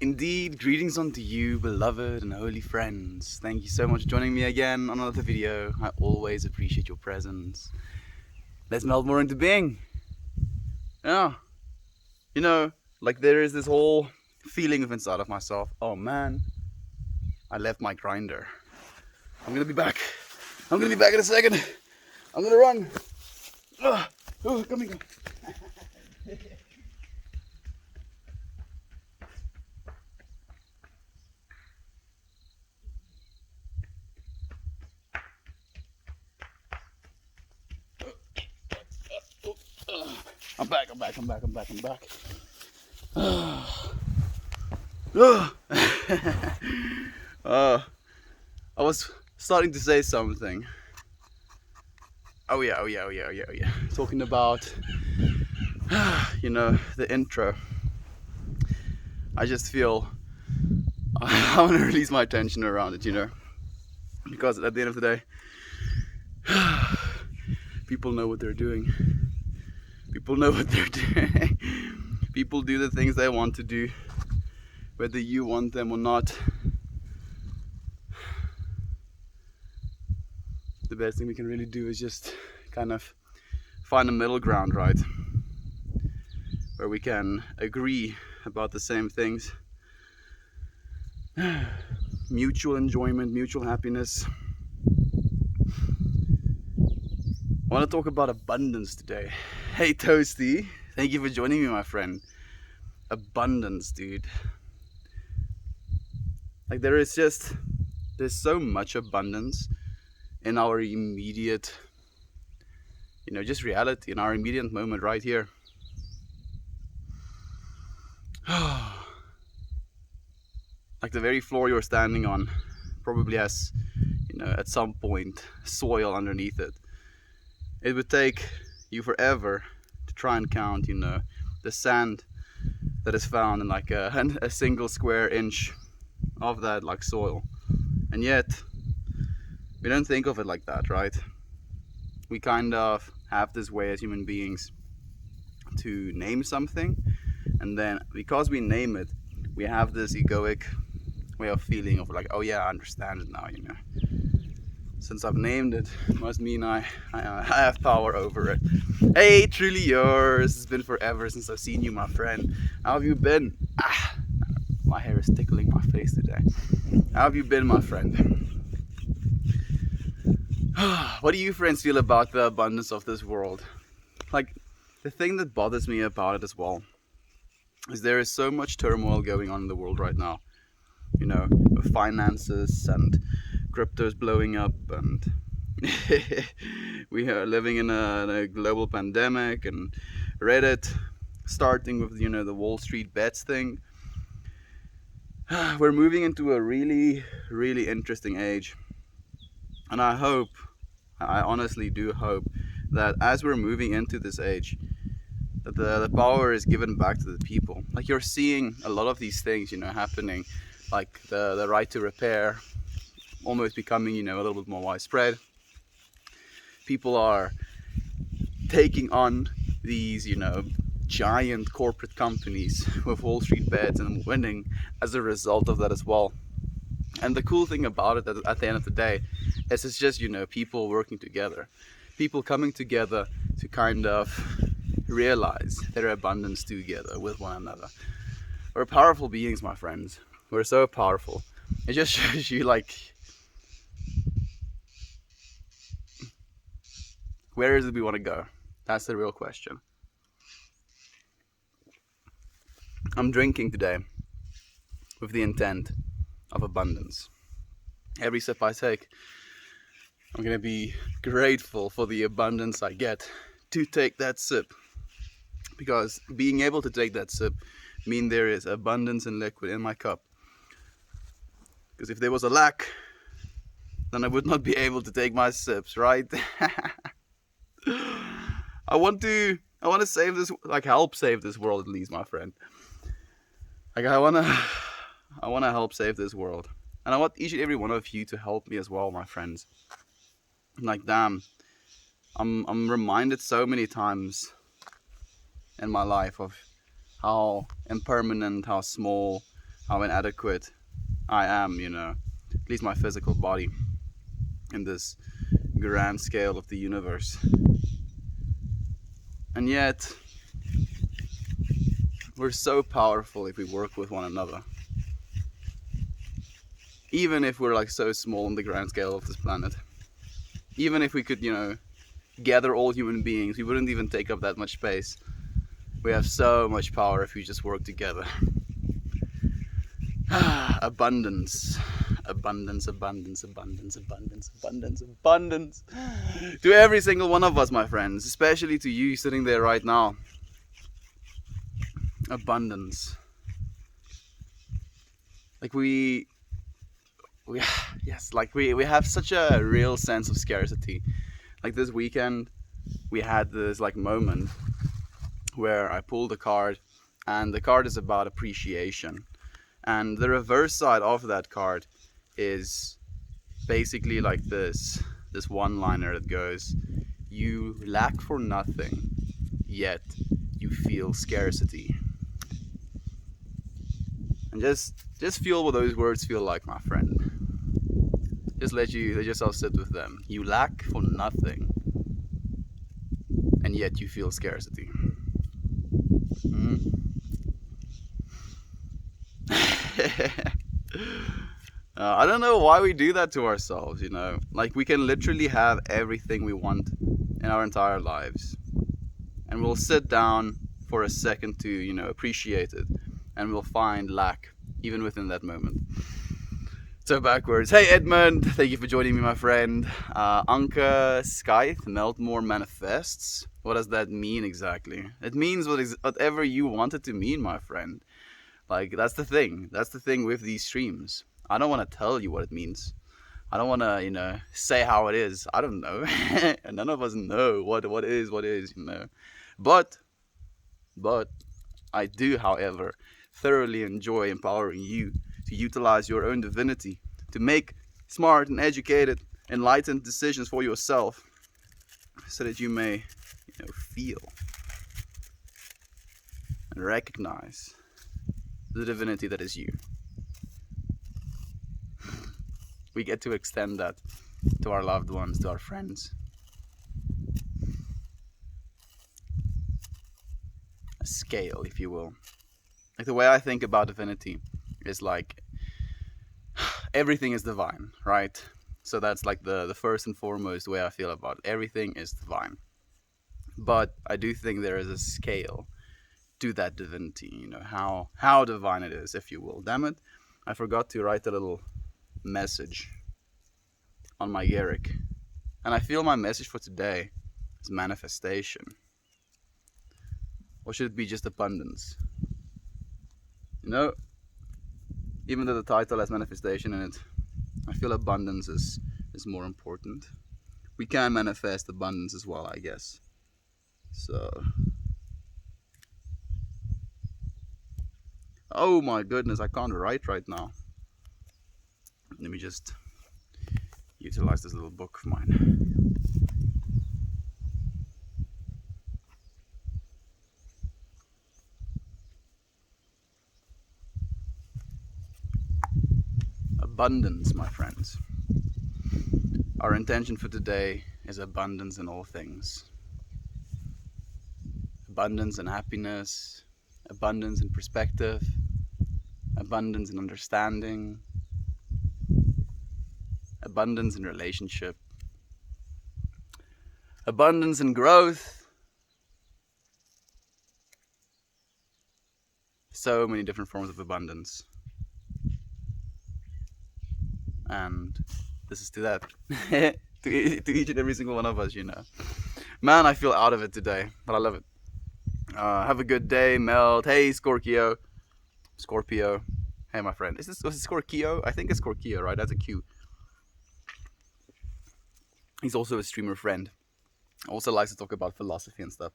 Indeed, greetings unto you, beloved and holy friends. Thank you so much for joining me again on another video. I always appreciate your presence. Let's melt more into being. Yeah, like there is this whole feeling of inside of myself. Oh man, I left my grinder. I'm gonna be back. I'm gonna be back in a second. I'm gonna run. Come here. I'm back. I was starting to say something. Oh yeah. Talking about, the intro. I just feel I want to release my tension around it, because at the end of the day, people know what they're doing. People know what they're doing. People do the things they want to do, whether you want them or not. The best thing we can really do is just kind of find a middle ground, right? Where we can agree about the same things. Mutual enjoyment, mutual happiness. I want to talk about abundance today. Hey Toasty, thank you for joining me, my friend. Abundance, dude. Like there's so much abundance in our immediate, just reality, in our immediate moment right here. Like the very floor you're standing on probably has, at some point, soil underneath it. It would take you forever to try and count, the sand that is found in like a single square inch of that like soil. And yet, we don't think of it like that, right? We kind of have this way as human beings to name something, and then because we name it, we have this egoic way of feeling of like, oh yeah, I understand it now, Since I've named it, must mean I have power over it. Hey, truly yours. It's been forever since I've seen you, my friend. How have you been? My hair is tickling my face today. How have you been, my friend? What do you friends feel about the abundance of this world? Like, the thing that bothers me about it as well is there is so much turmoil going on in the world right now. With finances and crypto's blowing up, and we are living in a global pandemic, and Reddit starting with the Wall Street bets thing. We're moving into a really, really interesting age, and I honestly do hope that as we're moving into this age, that the power is given back to the people. Like you're seeing a lot of these things happening, like the right to repair almost becoming a little bit more widespread. People are taking on these giant corporate companies with Wall Street bets and winning as a result of that as well. And the cool thing about it at the end of the day is it's just people working together, people coming together to kind of realize their abundance together with one another. We're powerful beings, my friends. We're so powerful. It just shows you like, where is it we want to go? That's the real question. I'm drinking today with the intent of abundance. Every sip I take, I'm going to be grateful for the abundance I get to take that sip. Because being able to take that sip means there is abundance in liquid in my cup. Because if there was a lack, then I would not be able to take my sips, right? I want to save this, like help save this world at least, my friend. Like I wanna help save this world. And I want each and every one of you to help me as well, my friends. Like damn, I'm reminded so many times in my life of how impermanent, how small, how inadequate I am, at least my physical body, in this grand scale of the universe. And yet, we're so powerful if we work with one another. Even if we're like so small on the grand scale of this planet. Even if we could, gather all human beings, we wouldn't even take up that much space. We have so much power if we just work together. Abundance. Abundance, abundance, abundance, abundance, abundance, abundance. To every single one of us, my friends, especially to you sitting there right now. Abundance. Like we have such a real sense of scarcity. Like this weekend, we had this like moment where I pulled a card, and the card is about appreciation. And the reverse side of that card is basically like this one-liner that goes, you lack for nothing, yet you feel scarcity. And just feel what those words feel like, my friend. Just let yourself sit with them. You lack for nothing, and yet you feel scarcity. I don't know why we do that to ourselves, Like we can literally have everything we want in our entire lives. And we'll sit down for a second to, appreciate it. And we'll find lack even within that moment. So backwards. Hey Edmund, thank you for joining me, my friend. Anka Scythe, Meltmore manifests. What does that mean exactly? It means whatever you want it to mean, my friend. Like, that's the thing. That's the thing with these streams. I don't want to tell you what it means. I don't want to, say how it is. I don't know. And none of us know what is, But I do, however, thoroughly enjoy empowering you to utilize your own divinity, to make smart and educated, enlightened decisions for yourself, so that you may, feel and recognize the divinity that is you. We get to extend that to our loved ones, to our friends. A scale, if you will. Like the way I think about divinity is like everything is divine, right? So that's like the first and foremost way I feel about it. Everything is divine. But I do think there is a scale to that divinity, how divine it is, if you will. Damn it, I forgot to write a little message on my Garrick. And I feel my message for today is manifestation. Or should it be just abundance? Even though the title has manifestation in it, I feel abundance is more important. We can manifest abundance as well, I guess. So, oh my goodness, I can't write right now. Let me just utilize this little book of mine. Abundance, my friends. Our intention for today is abundance in all things. Abundance in happiness, abundance in perspective, abundance in understanding, abundance in relationship, abundance in growth. So many different forms of abundance. And this is to that. to each and every single one of us, Man, I feel out of it today, but I love it. Have a good day, Meld. Hey, Scorpio. Hey, my friend. Was it Scorpio? I think it's Scorpio, right? That's a Q. He's also a streamer friend. Also likes to talk about philosophy and stuff.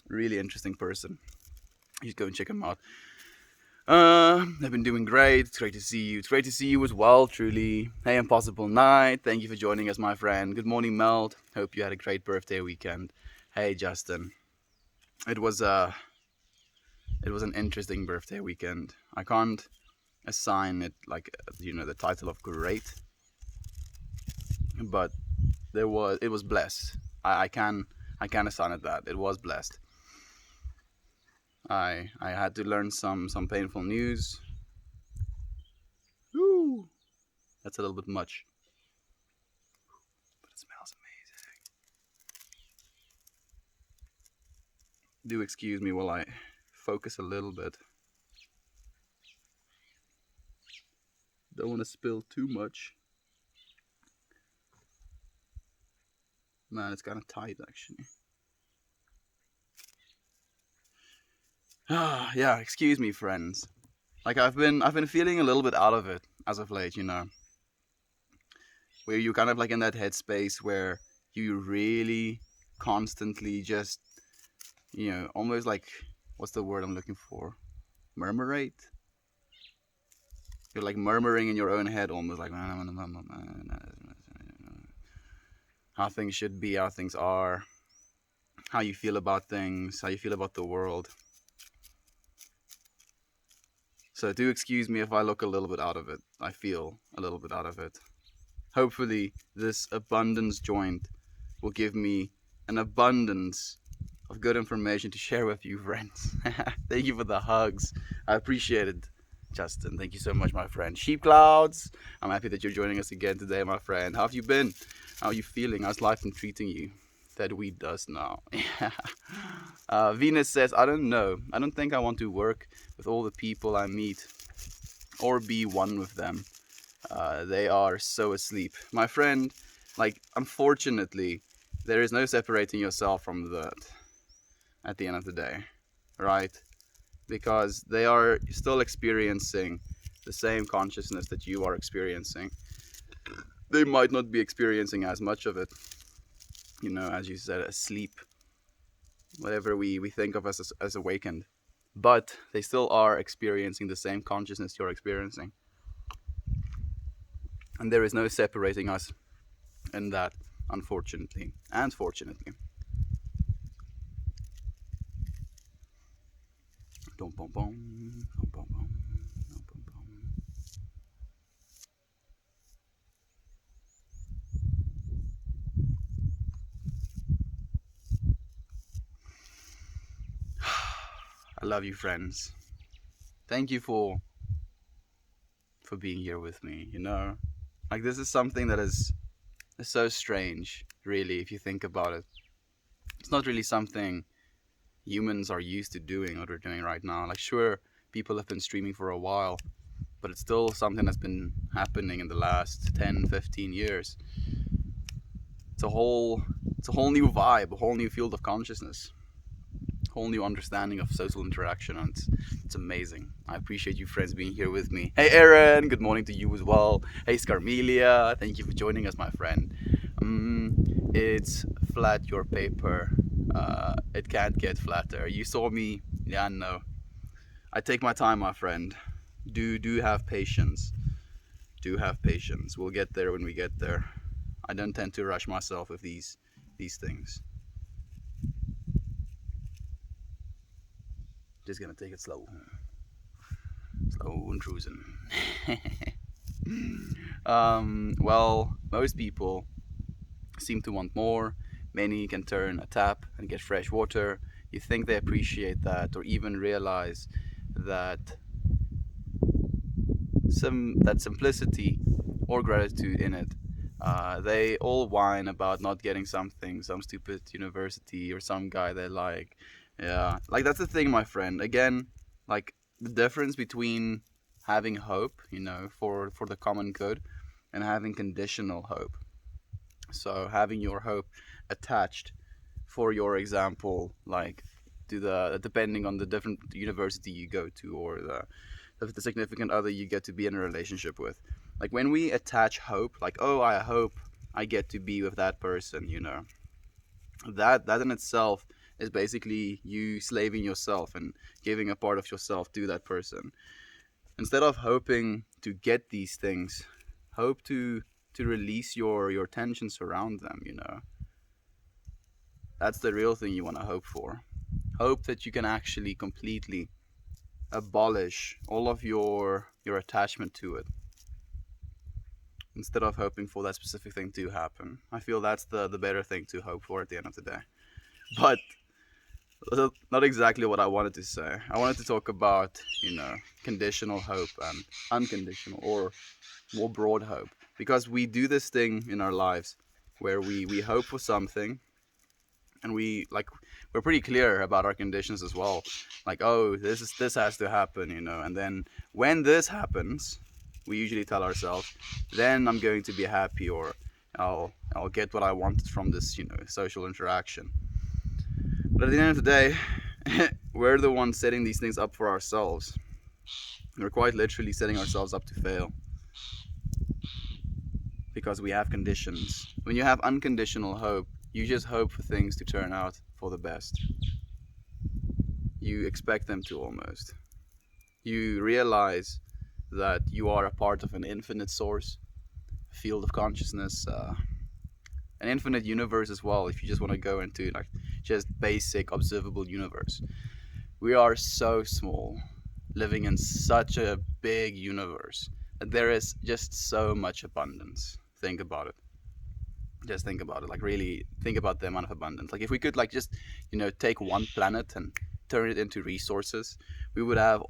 Really interesting person. You should go and check him out. I've been doing great. It's great to see you. It's great to see you as well, truly. Hey, Impossible Night. Thank you for joining us, my friend. Good morning, Meld. Hope you had a great birthday weekend. Hey, Justin. It was an interesting birthday weekend. I can't assign it like the title of great, but it was blessed. I can assign it that it was blessed. I had to learn some painful news. Woo! That's a little bit much, but it smells amazing. Do excuse me while I focus a little bit. Don't want to spill too much. Man, it's kind of tight actually. Yeah, excuse me, friends. Like I've been feeling a little bit out of it as of late, where you're kind of like in that headspace where you really constantly just, almost like, what's the word I'm looking for? Murmurate? You're like murmuring in your own head, almost like how things should be, how things are, how you feel about things, how you feel about the world. So do excuse me if I look a little bit out of it. I feel a little bit out of it. Hopefully this abundance joint will give me an abundance of good information to share with you, friends. Thank you for the hugs. I appreciate it, Justin. Thank you so much, my friend. Sheep Clouds, I'm happy that you're joining us again today, my friend. How have you been? How are you feeling? How's life been treating you? That weed does now. Venus says, I don't know. I don't think I want to work with all the people I meet or be one with them. They are so asleep. My friend, like, unfortunately, there is no separating yourself from that at the end of the day, right? Because they are still experiencing the same consciousness that you are experiencing. They might not be experiencing as much of it, as you said, asleep, whatever we think of as awakened. But they still are experiencing the same consciousness you're experiencing. And there is no separating us in that, unfortunately and fortunately. I love you, friends. Thank you for being here with me. Like, this is something that is so strange, really, if you think about it. It's not really something humans are used to doing, what we're doing right now. Like, sure, people have been streaming for a while, but it's still something that's been happening in the last 10, 15 years. It's a whole new vibe, a whole new field of consciousness, a whole new understanding of social interaction, and it's amazing. I appreciate you friends being here with me. Hey Aaron, good morning to you as well. Hey Scarmelia, thank you for joining us, my friend. It's flat your paper. It can't get flatter. You saw me. Yeah, no. I take my time, my friend. Do have patience. Do have patience. We'll get there when we get there. I don't tend to rush myself with these things. Just gonna take it slow. Slow and cruising. Well, most people seem to want more. Many can turn a tap and get fresh water. You think they appreciate that, or even realize that that simplicity or gratitude in it. They all whine about not getting something, some stupid university or some guy they like. Yeah, like that's the thing, my friend. Again, like the difference between having hope, for the common good, and having conditional hope. So having your hope attached, for your example, like to the depending on the different university you go to, or the significant other you get to be in a relationship with. Like when we attach hope, like, oh, I hope I get to be with that person, that in itself is basically you slaving yourself and giving a part of yourself to that person. Instead of hoping to get these things, hope to release your tensions around them. That's the real thing you want to hope for. Hope that you can actually completely abolish all of your attachment to it, instead of hoping for that specific thing to happen. I feel that's the better thing to hope for at the end of the day. But that's not exactly what I wanted to say. I wanted to talk about, conditional hope and unconditional, or more broad hope. Because we do this thing in our lives where we hope for something, and we're pretty clear about our conditions as well. Like, oh, this has to happen, and then when this happens, we usually tell ourselves, then I'm going to be happy, or I'll get what I wanted from this, social interaction. But at the end of the day, we're the ones setting these things up for ourselves. We're quite literally setting ourselves up to fail, because we have conditions. When you have unconditional hope, you just hope for things to turn out for the best. You expect them to, almost. You realize that you are a part of an infinite source, field of consciousness, an infinite universe as well, if you just want to go into like just basic observable universe. We are so small, living in such a big universe, that there is just so much abundance. Think about it. Just think about it. Like, really think about the amount of abundance. Like, if we could just take one planet and turn it into resources, we would have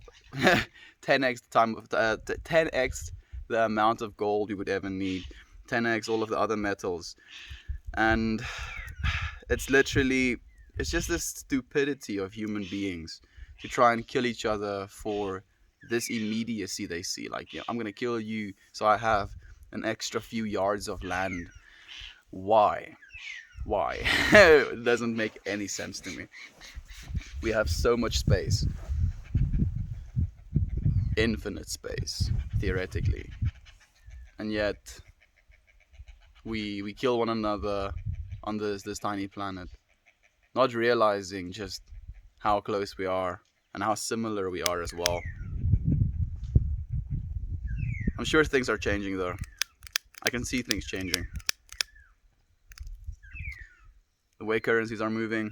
10x the 10x the amount of gold we would ever need, 10x all of the other metals. And it's just this stupidity of human beings to try and kill each other for this immediacy they see. Like, I'm gonna kill you so I have an extra few yards of land. Why? It doesn't make any sense to me. We have so much space, infinite space, theoretically, and yet we kill one another on this tiny planet, not realizing just how close we are and how similar we are as well. I'm sure things are changing though. I can see things changing. The way currencies are moving.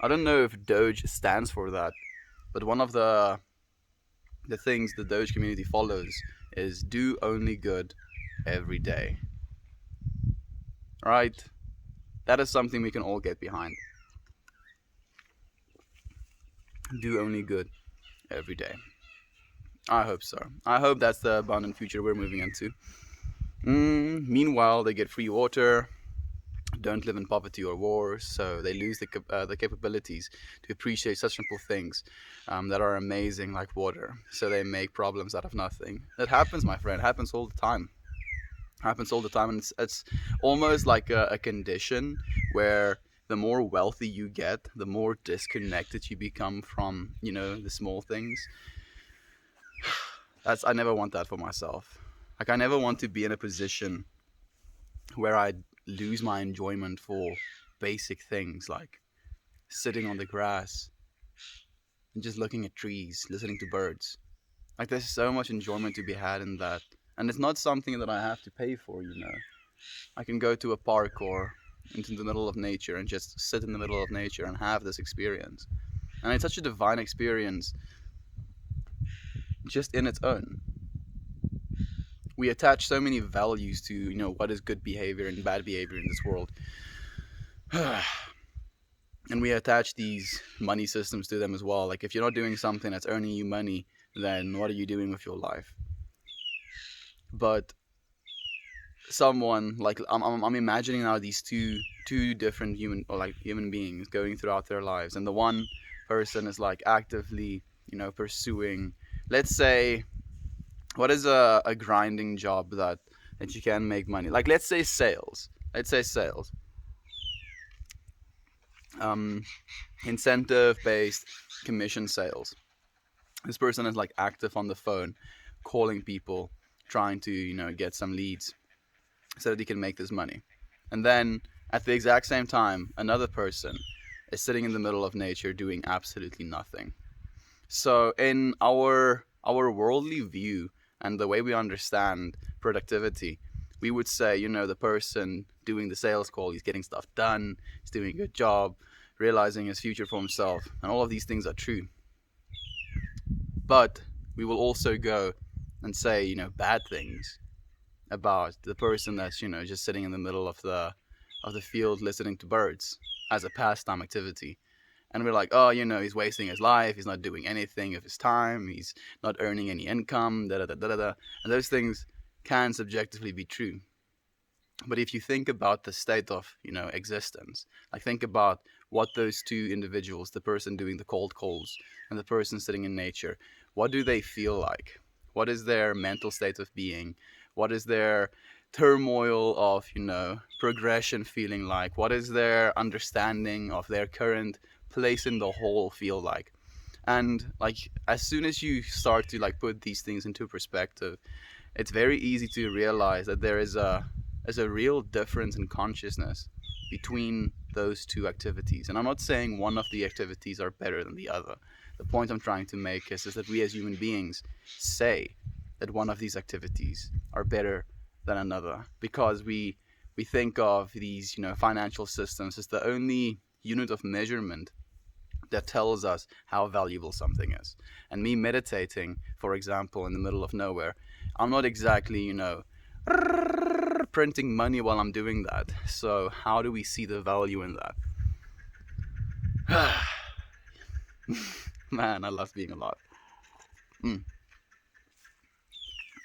I don't know if Doge stands for that, but one of the things the Doge community follows is do only good every day. Right? That is something we can all get behind. Do only good every day. I hope so. I hope that's the abundant future we're moving into. Meanwhile, they get free water, don't live in poverty or war, so they lose the capabilities to appreciate such simple things that are amazing, like water. So they make problems out of nothing. That happens, my friend. It happens all the time. And it's almost like a condition where the more wealthy you get, the more disconnected you become from, the small things. I never want that for myself. Like, I never want to be in a position where I lose my enjoyment for basic things, like sitting on the grass and just looking at trees, listening to birds. Like, there's so much enjoyment to be had in that. And it's not something that I have to pay for, I can go to a park or into the middle of nature and just sit in the middle of nature and have this experience. And it's such a divine experience just in its own. We attach so many values to, what is good behavior and bad behavior in this world. And we attach these money systems to them as well. Like, if you're not doing something that's earning you money, then what are you doing with your life? But someone, like, I'm imagining now these two different human beings going throughout their lives, and the one person is like actively, pursuing, let's say, what is a grinding job that you can make money? Like, let's say sales. Incentive-based commission sales. This person is like active on the phone, calling people, trying to, get some leads so that he can make this money. And then at the exact same time, another person is sitting in the middle of nature doing absolutely nothing. So in our worldly view and the way we understand productivity, we would say, the person doing the sales call, he's getting stuff done, he's doing a good job, realizing his future for himself, and all of these things are true. But we will also go and say, bad things about the person that's, just sitting in the middle of the field listening to birds as a pastime activity. And we're like, oh, he's wasting his life. He's not doing anything of his time. He's not earning any income. Da da da da da. And those things can subjectively be true. But if you think about the state of, existence, like think about what those two individuals, the person doing the cold calls and the person sitting in nature, what do they feel like? What is their mental state of being? What is their turmoil of, progression feeling like? What is their understanding of their current place in the whole feel like? And like, as soon as you start to like put these things into perspective, it's very easy to realize that there's a real difference in consciousness between those two activities. And I'm not saying one of the activities are better than the other. The point I'm trying to make is that we as human beings say that one of these activities are better than another because we think of these, financial systems as the only unit of measurement that tells us how valuable something is. And me meditating, for example, in the middle of nowhere, I'm not exactly, printing money while I'm doing that. So how do we see the value in that? Man, I love being alive.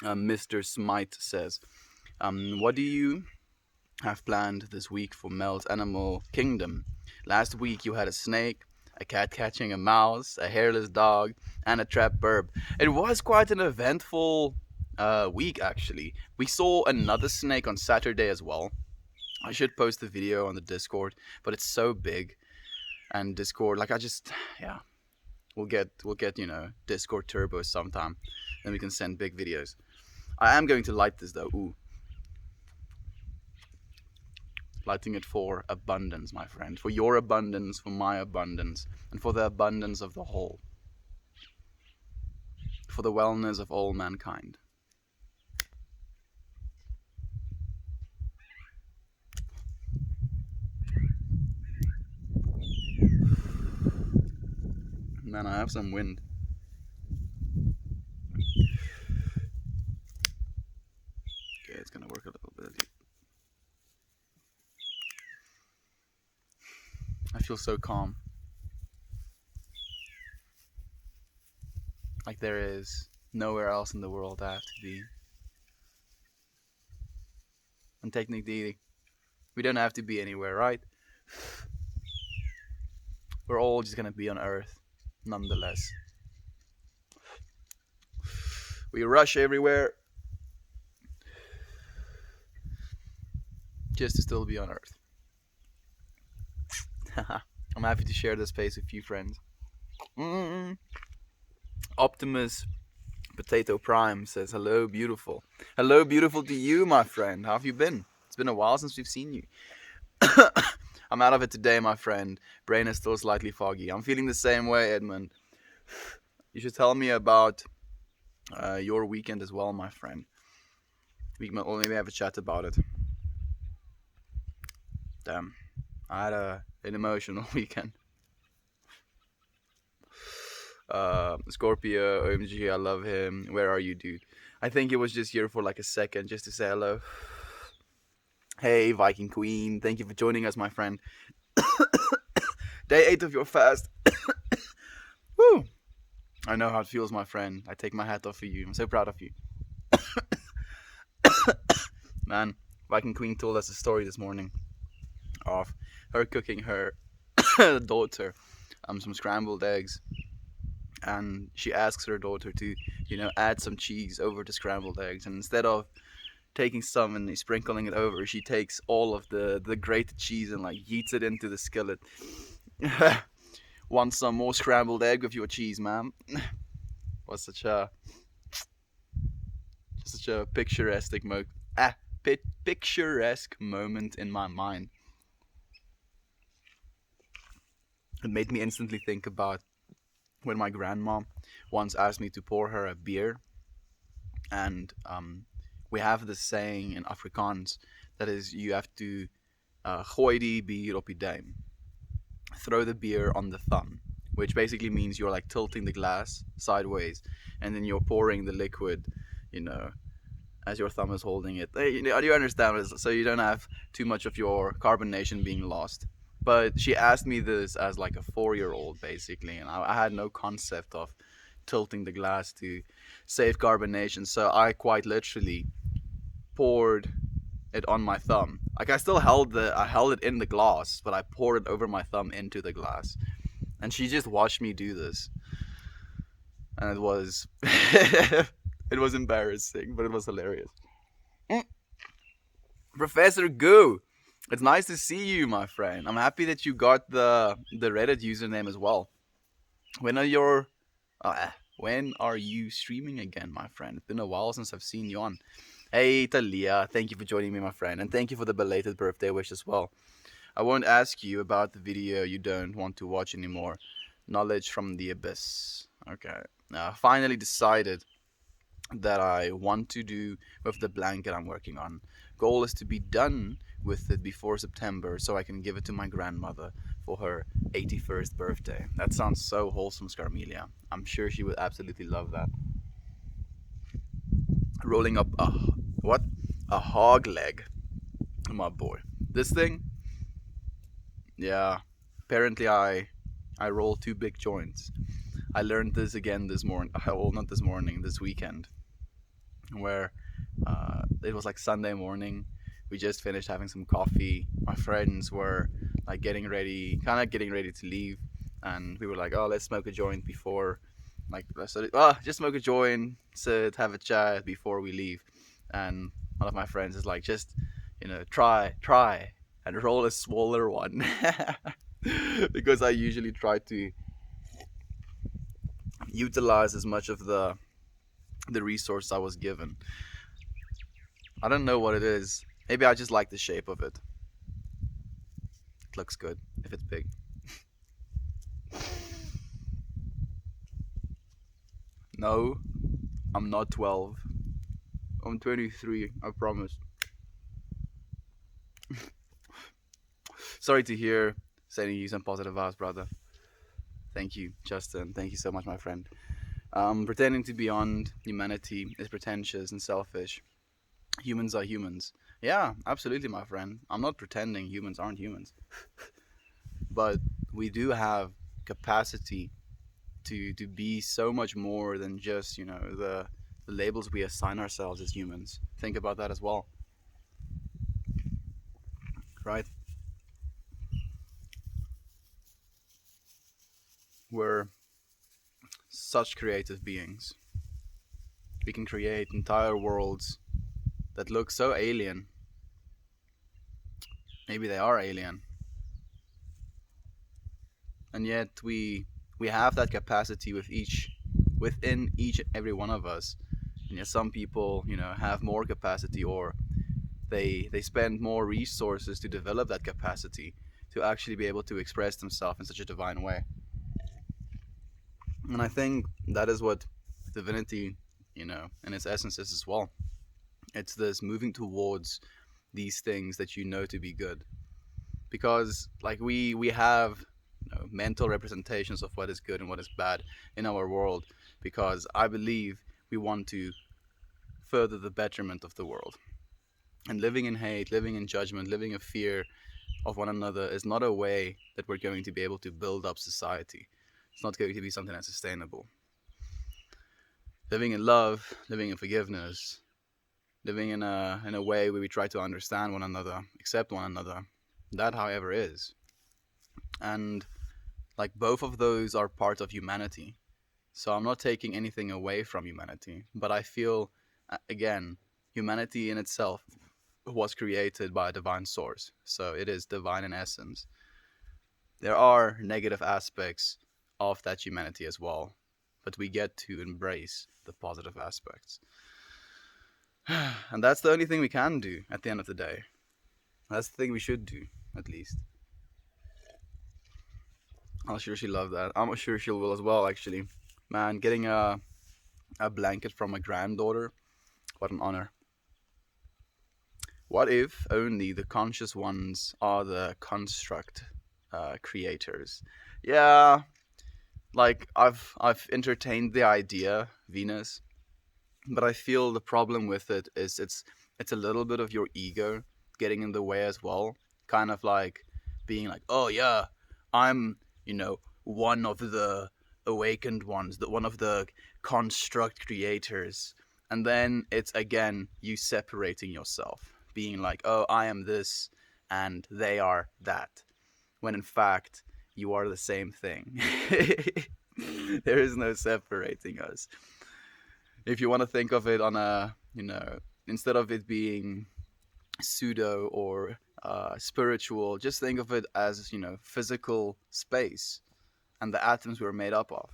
Mr. Smite says, what do you have planned this week for Mel's Animal Kingdom? Last week you had a snake, a cat catching a mouse, a hairless dog, and a trapped burb. It was quite an eventful week, actually. We saw another snake on Saturday as well. I should post the video on the Discord, but it's so big, and Discord, we'll get Discord turbo sometime, then we can send big videos. I am going to light this though. Ooh, lighting it for abundance, my friend, for your abundance, for my abundance, and for the abundance of the whole, for the wellness of all mankind. Man, I have some wind. Okay, it's gonna work a little bit. I feel so calm. Like there is nowhere else in the world I have to be. And technically, we don't have to be anywhere, right? We're all just gonna be on Earth, nonetheless. We rush everywhere just to still be on Earth. I'm happy to share this space with you, friends. Optimus Potato Prime says, hello, beautiful. Hello, beautiful to you, my friend. How have you been? It's been a while since we've seen you. I'm out of it today, my friend. Brain is still slightly foggy. I'm feeling the same way, Edmund. You should tell me about your weekend as well, my friend. We might maybe have a chat about it. Damn. I had an emotional weekend. Scorpio, OMG, I love him. Where are you, dude? I think it was just here for like a second just to say hello. Hey, Viking Queen. Thank you for joining us, my friend. Day 8 of your fast. Woo! I know how it feels, my friend. I take my hat off for you. I'm so proud of you. Man, Viking Queen told us a story this morning of her cooking her daughter some scrambled eggs, and she asks her daughter to add some cheese over the scrambled eggs, and instead of taking some and sprinkling it over, she takes all of the grated cheese and like yeets it into the skillet. Want some more scrambled egg with your cheese, ma'am? Was such a picturesque picturesque moment in my mind. It made me instantly think about when my grandma once asked me to pour her a beer, and we have this saying in Afrikaans that is, you have to gooi die bier op die duim, throw the beer on the thumb, which basically means you're like tilting the glass sideways, and then you're pouring the liquid, you know, as your thumb is holding it. Do you understand? So you don't have too much of your carbonation being lost. But she asked me this as like a 4-year-old, basically, and I had no concept of tilting the glass to save carbonation. So I quite literally poured it on my thumb. Like I held it in the glass, but I poured it over my thumb into the glass. And she just watched me do this. And it was it was embarrassing, but it was hilarious. Professor Goo, it's nice to see you, my friend. I'm happy that you got the Reddit username as well. When are your when are you streaming again, my friend? It's been a while since I've seen you on. Hey, Talia, thank you for joining me, my friend, and thank you for the belated birthday wish as well. I won't ask you about the video you don't want to watch anymore. Knowledge from the Abyss. Okay. Finally decided that I want to do with the blanket I'm working on. Goal is to be done with it before September so I can give it to my grandmother for her 81st birthday. That sounds so wholesome, Scarmelia. I'm sure she would absolutely love that. Rolling up a hog leg, my boy. This thing, yeah. Apparently, I roll 2 big joints. I learned this again this morning. Well, not this morning, this weekend, where it was like Sunday morning. We just finished having some coffee. My friends were like getting ready to leave, and we were like, "Oh, let's smoke a joint before." Like, just smoke a joint, sit, have a chat before we leave. And one of my friends is like, just, try, and roll a smaller one. Because I usually try to utilize as much of the resource I was given. I don't know what it is. Maybe I just like the shape of it. It looks good if it's big. No, I'm not 12. I'm 23, I promise. Sorry to hear sending you some positive vibes, brother. Thank you, Justin. Thank you so much, my friend. Pretending to be beyond humanity is pretentious and selfish. Humans are humans. Yeah, absolutely, my friend. I'm not pretending humans aren't humans. But we do have capacity to be so much more than just, the labels we assign ourselves as humans. Think about that as well. Right? We're such creative beings. We can create entire worlds that look so alien. Maybe they are alien. And yet we have that capacity within each and every one of us. And yet some people, have more capacity, or they spend more resources to develop that capacity to actually be able to express themselves in such a divine way. And I think that is what divinity, in its essence is as well. It's this moving towards these things that you know to be good. Because like we have mental representations of what is good and what is bad in our world, because I believe we want to further the betterment of the world. And living in hate, living in judgment, living in fear of one another is not a way that we're going to be able to build up society. It's not going to be something that's sustainable. Living in love, living in forgiveness, living in a way where we try to understand one another, accept one another, that however is. And like both of those are part of humanity. So I'm not taking anything away from humanity, but I feel, again, humanity in itself was created by a divine source. So it is divine in essence. There are negative aspects of that humanity as well, but we get to embrace the positive aspects. And that's the only thing we can do at the end of the day. That's the thing we should do, at least. I'm sure she'll love that. I'm sure she will as well, actually. Man, getting a blanket from a granddaughter, what an honor. What if only the conscious ones are the construct creators? Yeah, like I've entertained the idea Venus, but I feel the problem with it is it's a little bit of your ego getting in the way as well. Kind of like being like, oh yeah, I'm one of the awakened ones, the one of the construct creators, and then it's again you separating yourself, being like, oh, I am this and they are that, when in fact you are the same thing. There is no separating us. If you want to think of it on a, instead of it being pseudo or spiritual, just think of it as, physical space and the atoms we're made up of.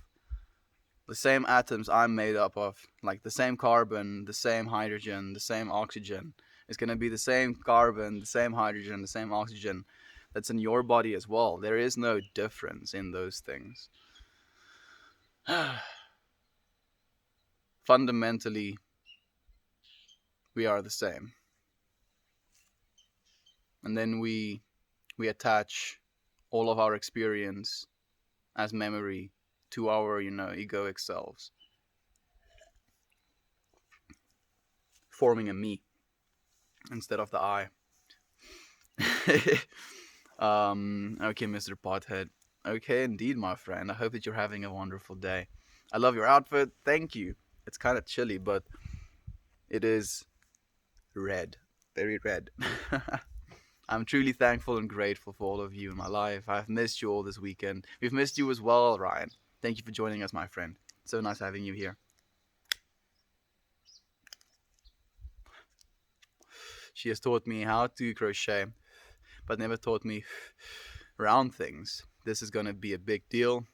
The same atoms I'm made up of, like the same carbon, the same hydrogen, the same oxygen, is going to be the same carbon, the same hydrogen, the same oxygen that's in your body as well. There is no difference in those things. Fundamentally, we are the same. And then we attach all of our experience as memory to our, egoic selves, forming a me instead of the I. Okay, Mr. Pothead. Okay, indeed, my friend. I hope that you're having a wonderful day. I love your outfit. Thank you. It's kind of chilly, but it is red. Very red. I'm truly thankful and grateful for all of you in my life. I've missed you all this weekend. We've missed you as well, Ryan. Thank you for joining us, my friend. So nice having you here. She has taught me how to crochet, but never taught me round things. This is going to be a big deal.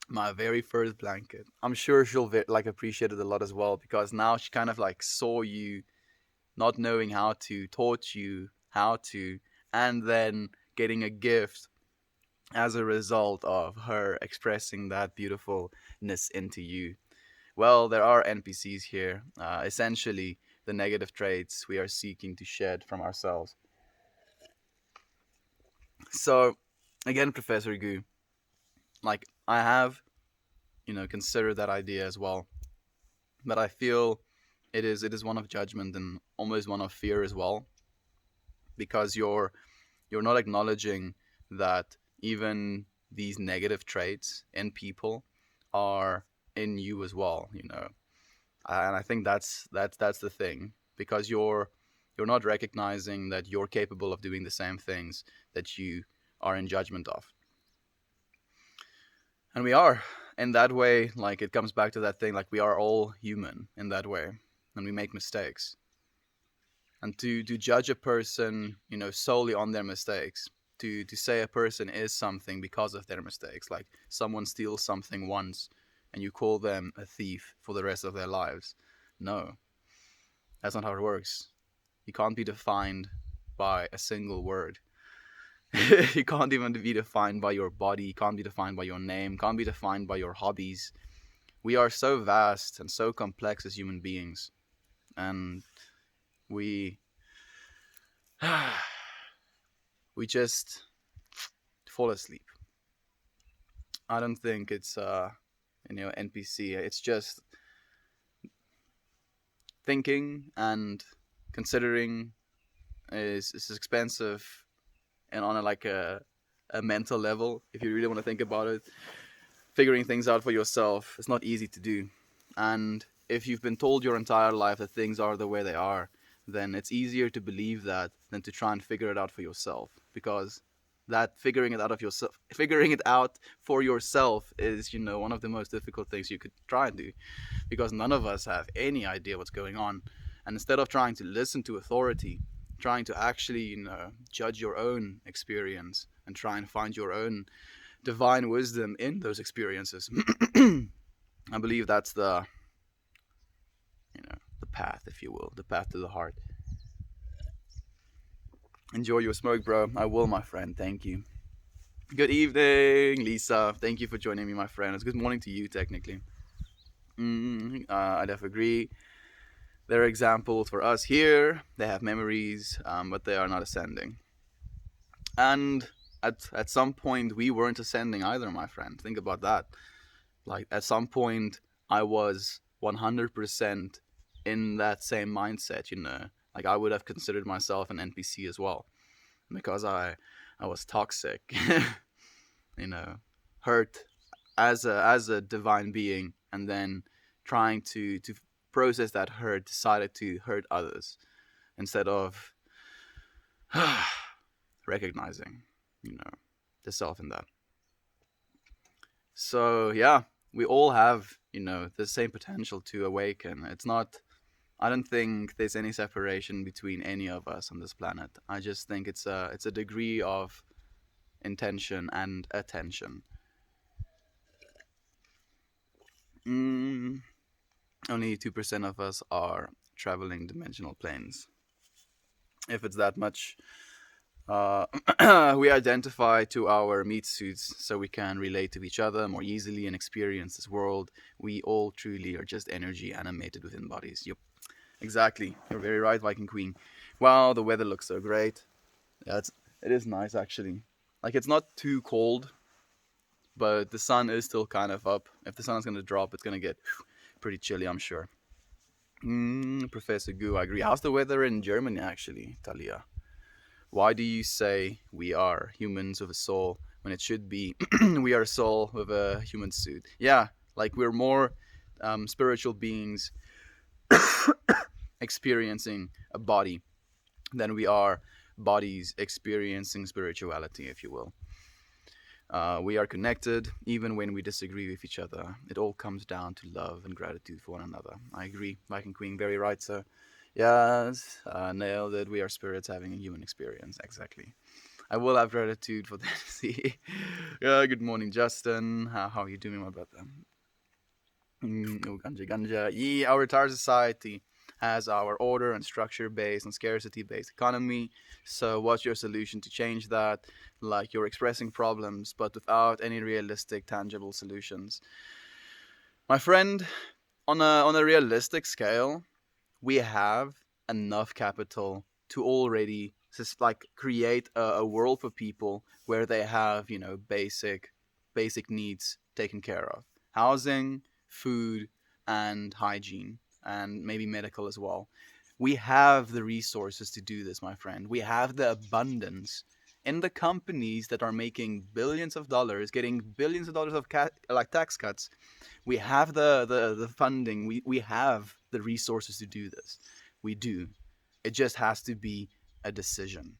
My very first blanket. I'm sure she'll appreciate it a lot as well, because now she kind of like saw you not knowing how to, taught you how to, and then getting a gift as a result of her expressing that beautifulness into you. Well, there are NPCs here, essentially the negative traits we are seeking to shed from ourselves. So, again, Professor Gu, like I have, considered that idea as well, but I feel it is one of judgment and almost one of fear as well, because you're not acknowledging that even these negative traits in people are in you as well, and I think that's the thing, because you're not recognizing that you're capable of doing the same things that you are in judgment of. And we are, in that way, like it comes back to that thing, like we are all human in that way, and we make mistakes. And to judge a person, solely on their mistakes, to say a person is something because of their mistakes, like someone steals something once and you call them a thief for the rest of their lives. No, that's not how it works. You can't be defined by a single word. You can't even be defined by your body. You can't be defined by your name. Can't be defined by your hobbies. We are so vast and so complex as human beings, and we just fall asleep. I don't think it's NPC. It's just thinking and considering is expensive, and on a mental level, if you really want to think about it, figuring things out for yourself is not easy to do. And if you've been told your entire life that things are the way they are, then it's easier to believe that than to try and figure it out for yourself, because that figuring it out for yourself is, one of the most difficult things you could try and do, because none of us have any idea what's going on. And instead of trying to listen to authority, trying to actually, judge your own experience and try and find your own divine wisdom in those experiences, I believe that's the path, if you will, the path to the heart. Enjoy your smoke, bro. I will, my friend. Thank you. Good evening, Lisa. Thank you for joining me, my friend. It's good morning to you, technically. I definitely agree. There are examples for us here. They have memories, but they are not ascending. And at some point, we weren't ascending either, my friend. Think about that. Like at some point, I was 100% in that same mindset. Like I would have considered myself an NPC as well, because I was toxic. you know, hurt as a divine being, and then trying to process that hurt, decided to hurt others instead of recognizing, the self in that. So yeah, we all have, the same potential to awaken. It's not. I don't think there's any separation between any of us on this planet. I just think it's a degree of intention and attention. Mm, only 2% of us are traveling dimensional planes. If it's that much, uh, we identify to our meat suits so we can relate to each other more easily and experience this world. We all truly are just energy animated within bodies. Yep, exactly. You're very right, Viking Queen. Wow, the weather looks so great. Yeah, it is nice actually. Like it's not too cold, but the sun is still kind of up. If the sun is gonna drop, it's gonna get pretty chilly, I'm sure. Professor Gu, I agree. How's the weather in Germany, actually, Talia? Why do you say we are humans with a soul when it should be we are a soul with a human suit? Yeah, like we're more spiritual beings experiencing a body than we are bodies experiencing spirituality, if you will. We are connected even when we disagree with each other. It all comes down to love and gratitude for one another. I agree, Viking Queen, very right, sir. Yes, nailed it. We are spirits having a human experience. Exactly. I will have gratitude for that. See, yeah. Good morning, Justin. How are you doing, my brother? Oh, ganja, ganja. Yeah, our entire society has our order and structure based on scarcity based economy. So, what's your solution to change that? Like you're expressing problems, but without any realistic, tangible solutions. My friend, on a realistic scale, we have enough capital to already just like create a world for people where they have basic needs taken care of: housing, food, and hygiene, and maybe medical as well. We have the resources to do this, my friend. We have the abundance in the companies that are making billions of dollars, getting billions of dollars of like tax cuts. We have the funding. We have the resources to do this. We do. It just has to be a decision.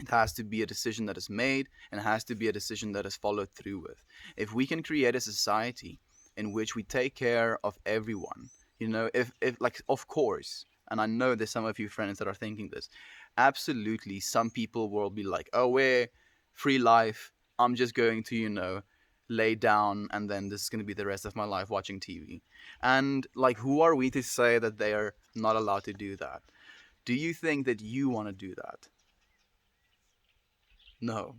It has to be a decision that is made, and it has to be a decision that is followed through with. If we can create a society in which we take care of everyone, if like, of course, and I know there's some of you friends that are thinking this, absolutely, some people will be like, oh, we're free life. I'm just going to, lay down, and then this is going to be the rest of my life watching TV. And like, who are we to say that they are not allowed to do that? Do you think that you want to do that? No.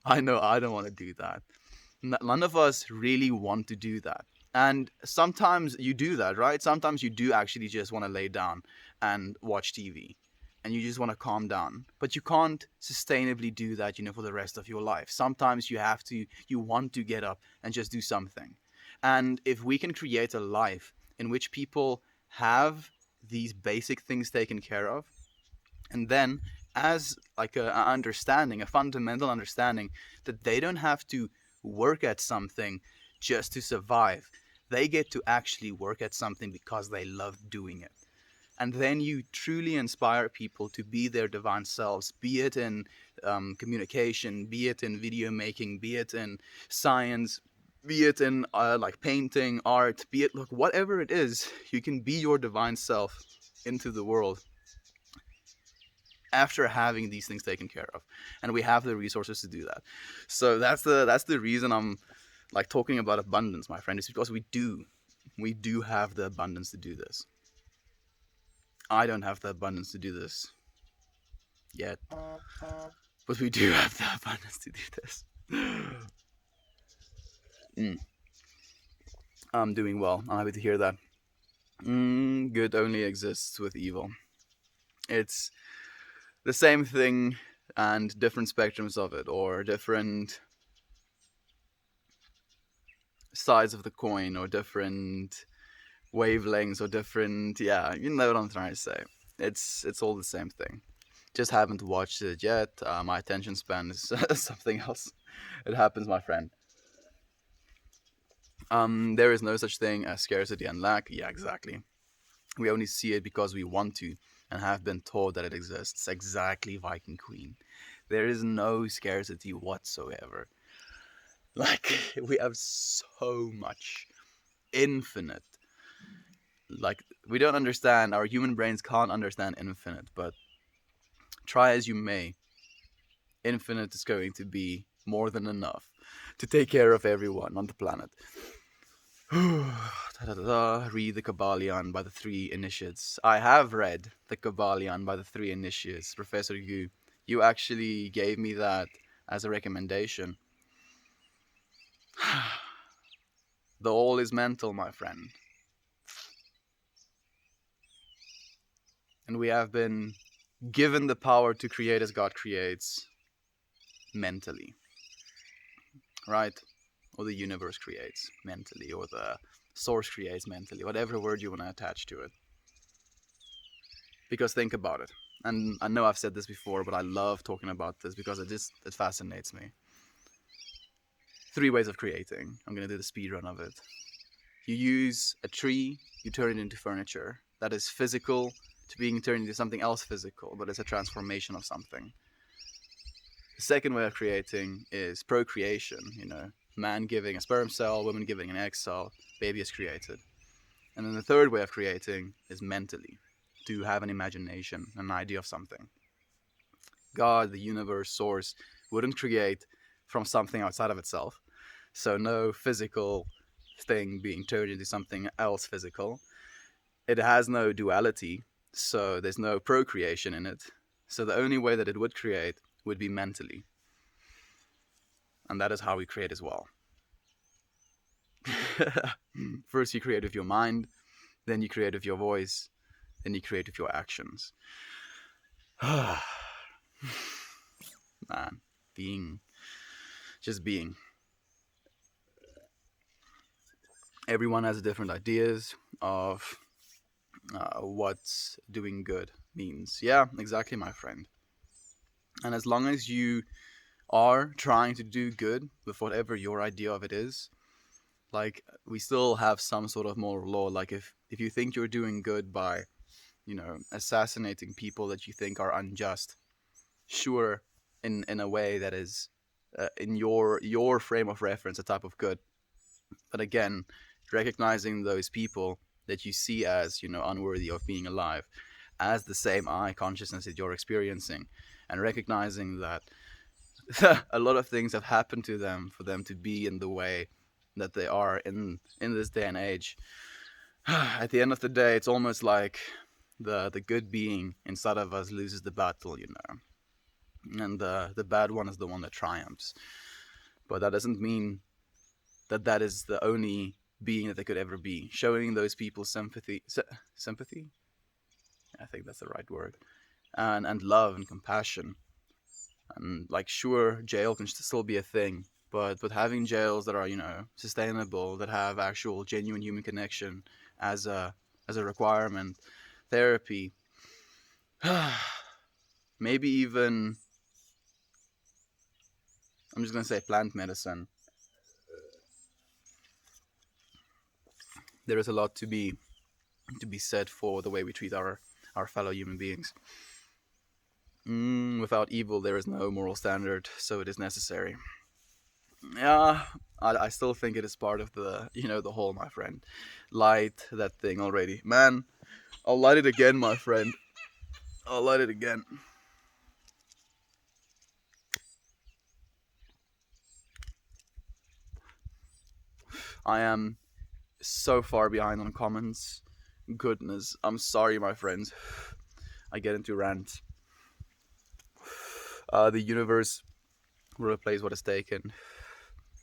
I know I don't want to do that. None of us really want to do that. And sometimes you do that, right? Sometimes you do actually just want to lay down and watch TV, and you just want to calm down. But you can't sustainably do that, for the rest of your life. Sometimes you want to get up and just do something. And if we can create a life in which people have these basic things taken care of, and then as like a understanding, a fundamental understanding, that they don't have to work at something just to survive. They get to actually work at something because they love doing it. And then you truly inspire people to be their divine selves, be it in communication, be it in video making, be it in science, be it in like painting, art, be it, look, whatever it is, you can be your divine self into the world after having these things taken care of, and we have the resources to do that. So that's the reason I'm like talking about abundance, my friend. It's because we do have the abundance to do this. I don't have the abundance to do this yet, but we do have the abundance to do this. mm, I'm doing well. I'm happy to hear that. Good only exists with evil. It's the same thing and different spectrums of it, or different sides of the coin, or different wavelengths, or different, yeah, you know what I'm trying to say. It's all the same thing. Just haven't watched it yet. My attention span is something else. It happens, my friend. There is no such thing as scarcity and lack. Yeah, exactly. We only see it because we want to, and have been told that it exists. Exactly, Viking Queen. There is no scarcity whatsoever. Like, we have so much, infinite. Like, we don't understand, our human brains can't understand infinite, but try as you may, infinite is going to be more than enough to take care of everyone on the planet. Read the Kabbalion by the Three Initiates. I have read the Kabbalion by the Three Initiates. Professor Yu, you actually gave me that as a recommendation. The all is mental, my friend. And we have been given the power to create as God creates mentally. Right? Or the universe creates mentally, or the source creates mentally, whatever word you want to attach to it. Because think about it. And I know I've said this before, but I love talking about this because it fascinates me. 3 ways of creating. I'm going to do the speed run of it. You use a tree, you turn it into furniture. That is physical to being turned into something else physical, but it's a transformation of something. The second way of creating is procreation. Man giving a sperm cell, woman giving an egg cell, baby is created. And then the third way of creating is mentally, to have an imagination, an idea of something. God, the universe, source, wouldn't create from something outside of itself. So no physical thing being turned into something else physical. It has no duality, so there's no procreation in it. So the only way that it would create would be mentally. And that is how we create as well. First you create with your mind, then you create with your voice, then you create with your actions. Man, just being. Everyone has different ideas of what doing good means. Yeah, exactly, my friend. And as long as you are trying to do good with whatever your idea of it is, like, we still have some sort of moral law. Like, if you think you're doing good by, assassinating people that you think are unjust, sure, in a way that is in your frame of reference, a type of good. But again, recognizing those people that you see as, unworthy of being alive, as the same I consciousness that you're experiencing, and recognizing that a lot of things have happened to them for them to be in the way that they are in this day and age. At the end of the day, it's almost like the good being inside of us loses the battle, and the bad one is the one that triumphs. But that doesn't mean that is the only being that they could ever be. Showing those people sympathy, I think that's the right word, and love and compassion. And, like, sure, jail can still be a thing, but having jails that are, sustainable, that have actual genuine human connection as a requirement, therapy, maybe even, I'm just gonna say plant medicine. There is a lot to be said for the way we treat our fellow human beings. Without evil, there is no moral standard, so it is necessary. Yeah, I still think it is part of the, the whole, my friend. Light that thing already. Man, I'll light it again, my friend. I'll light it again. I am so far behind on comments. Goodness, I'm sorry, my friends. I get into rants. The universe will replace what is taken.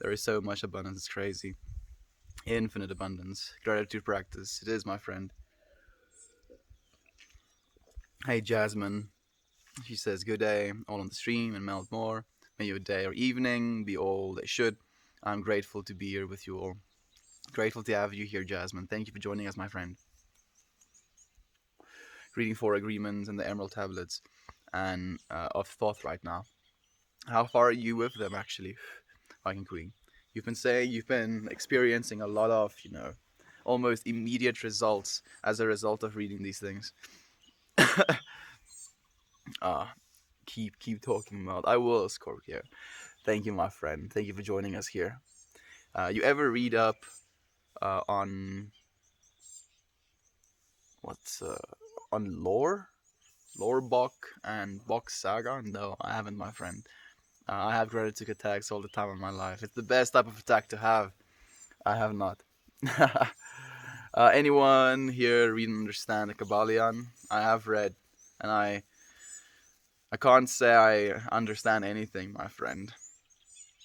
There is so much abundance, it's crazy. Infinite abundance. Gratitude practice. It is, my friend. Hey, Jasmine. She says, good day, all on the stream and melt more. May your day or evening be all they should. I'm grateful to be here with you all. Grateful to have you here, Jasmine. Thank you for joining us, my friend. Reading Four Agreements and the Emerald Tablets and of Thought right now. How far are you with them, actually, Viking Queen? You've been saying you've been experiencing a lot of, almost immediate results as a result of reading these things. Keep talking about. I will, Scorpio. Thank you, my friend. Thank you for joining us here. You ever read up on what's on lore Bok and Bok Saga? No, I haven't, my friend. I have gratitude attacks all the time in my life. It's the best type of attack to have. I have not. Anyone here read and understand the Kabbalion? I have read, and I can't say I understand anything, my friend.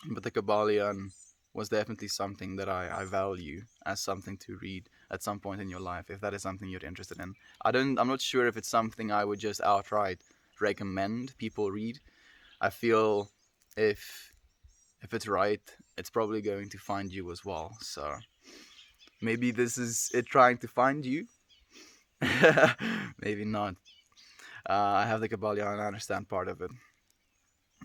But the Kabbalion was definitely something that I value as something to read at some point in your life, if that is something you're interested in. I'm not sure if it's something I would just outright recommend people read. I feel if it's right, it's probably going to find you as well. So maybe this is it trying to find you. Maybe not. I have the Kabbalion and I understand part of it.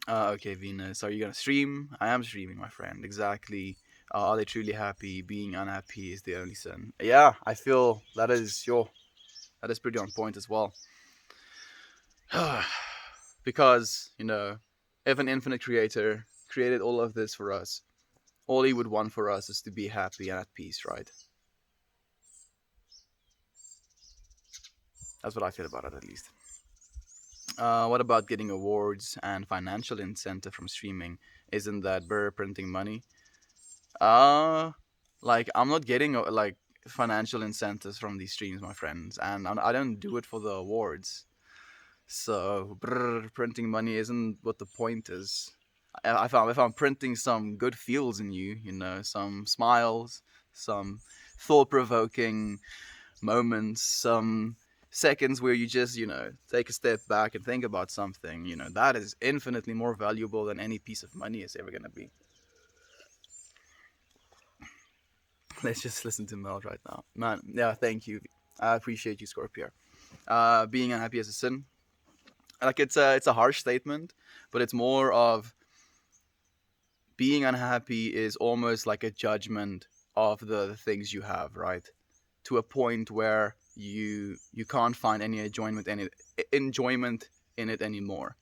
Okay, Venus, are you gonna stream? I am streaming, my friend. Exactly. Are they truly happy? Being unhappy is the only sin. Yeah, I feel that is pretty on point as well. Because, if an infinite creator created all of this for us, all he would want for us is to be happy and at peace, right? That's what I feel about it, at least. What about getting awards and financial incentive from streaming? Isn't that Burr printing money? Like I'm not getting like financial incentives from these streams, my friends, and I don't do it for the awards. So printing money isn't what the point is. If I'm printing some good feels in you, some smiles, some thought-provoking moments, some seconds where you just, take a step back and think about something, that is infinitely more valuable than any piece of money is ever going to be. Let's just listen to Mel right now. Man, yeah, thank you. I appreciate you, Scorpio. Being unhappy is a sin. Like it's a harsh statement, but it's more of being unhappy is almost like a judgment of the things you have, right? To a point where you can't find any enjoyment in it anymore.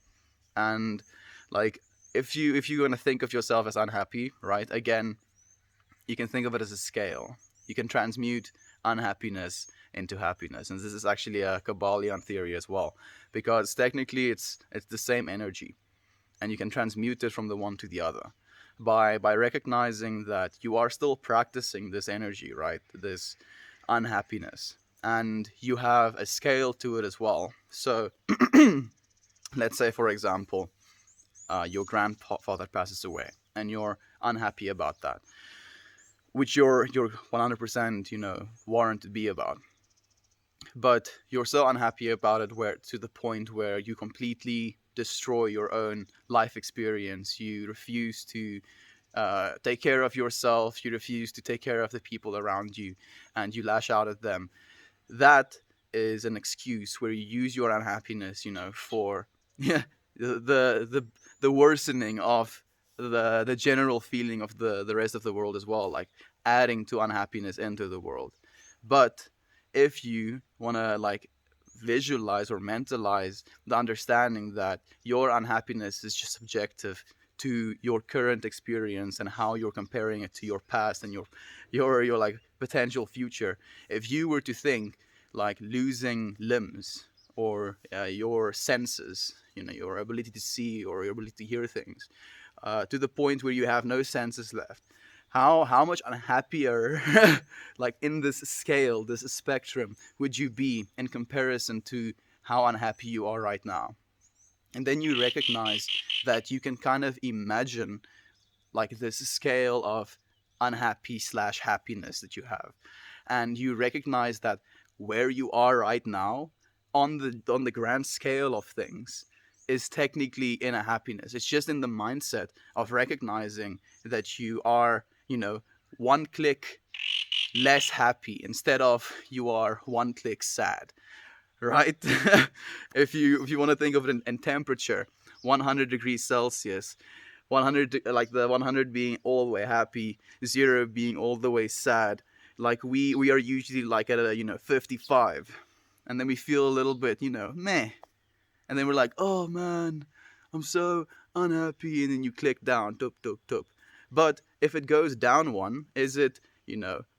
And like if you're gonna think of yourself as unhappy, right? Again, you can think of it as a scale. You can transmute unhappiness into happiness, and this is actually a Kabbalion theory as well, because technically it's the same energy, and you can transmute it from the one to the other by recognizing that you are still practicing this energy, right? This unhappiness, and you have a scale to it as well. So let's say, for example, your grandfather passes away and you're unhappy about that, which you're 100% warrant to be about, but you're so unhappy about it where to the point where you completely destroy your own life experience. You refuse to take care of yourself, you refuse to take care of the people around you, and you lash out at them. That is an excuse where you use your unhappiness, for the worsening of the general feeling of the rest of the world as well, like adding to unhappiness into the world. But if you want to like visualize or mentalize the understanding that your unhappiness is just subjective to your current experience and how you're comparing it to your past and your like potential future. If you were to think like losing limbs or your senses, your ability to see or your ability to hear things, to the point where you have no senses left, how much unhappier like in this scale, this spectrum, would you be in comparison to how unhappy you are right now? And then you recognize that you can kind of imagine like this scale of unhappy slash happiness that you have, and you recognize that where you are right now on the grand scale of things is technically in a happiness. It's just in the mindset of recognizing that you are, one click less happy instead of you are one click sad, right? If you want to think of it in temperature, 100 degrees Celsius, 100, like the 100 being all the way happy, 0 being all the way sad. Like we are usually like at a 55, and then we feel a little bit meh, and then we're like, oh man, I'm so unhappy, and then you click down, tup tup tup. But if it goes down one, is it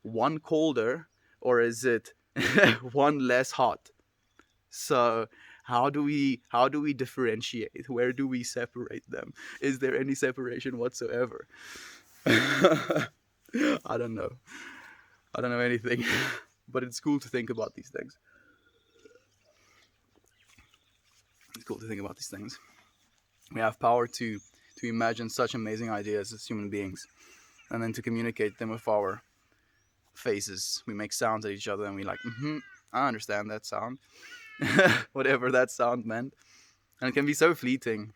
one colder, or is it one less hot? So how do we differentiate? Where do we separate them? Is there any separation whatsoever? I don't know. I don't know anything. But it's cool to think about these things. It's cool to think about these things. We have power to imagine such amazing ideas as human beings, and then to communicate them with our faces. We make sounds at each other, and we like, I understand that sound. Whatever that sound meant. And it can be so fleeting,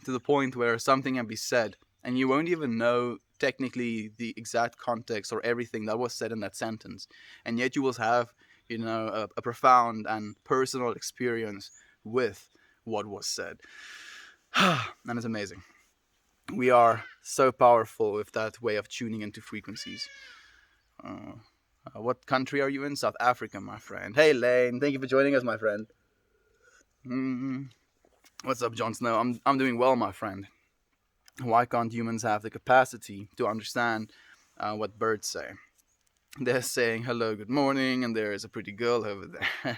to the point where something can be said and you won't even know technically the exact context or everything that was said in that sentence, and yet you will have a profound and personal experience with what was said. And it's amazing. We are so powerful with that way of tuning into frequencies. What country are you in? South Africa, my friend. Hey, Lane. Thank you for joining us, my friend. What's up, Jon Snow? I'm doing well, my friend. Why can't humans have the capacity to understand what birds say? They're saying hello, good morning, and there is a pretty girl over there.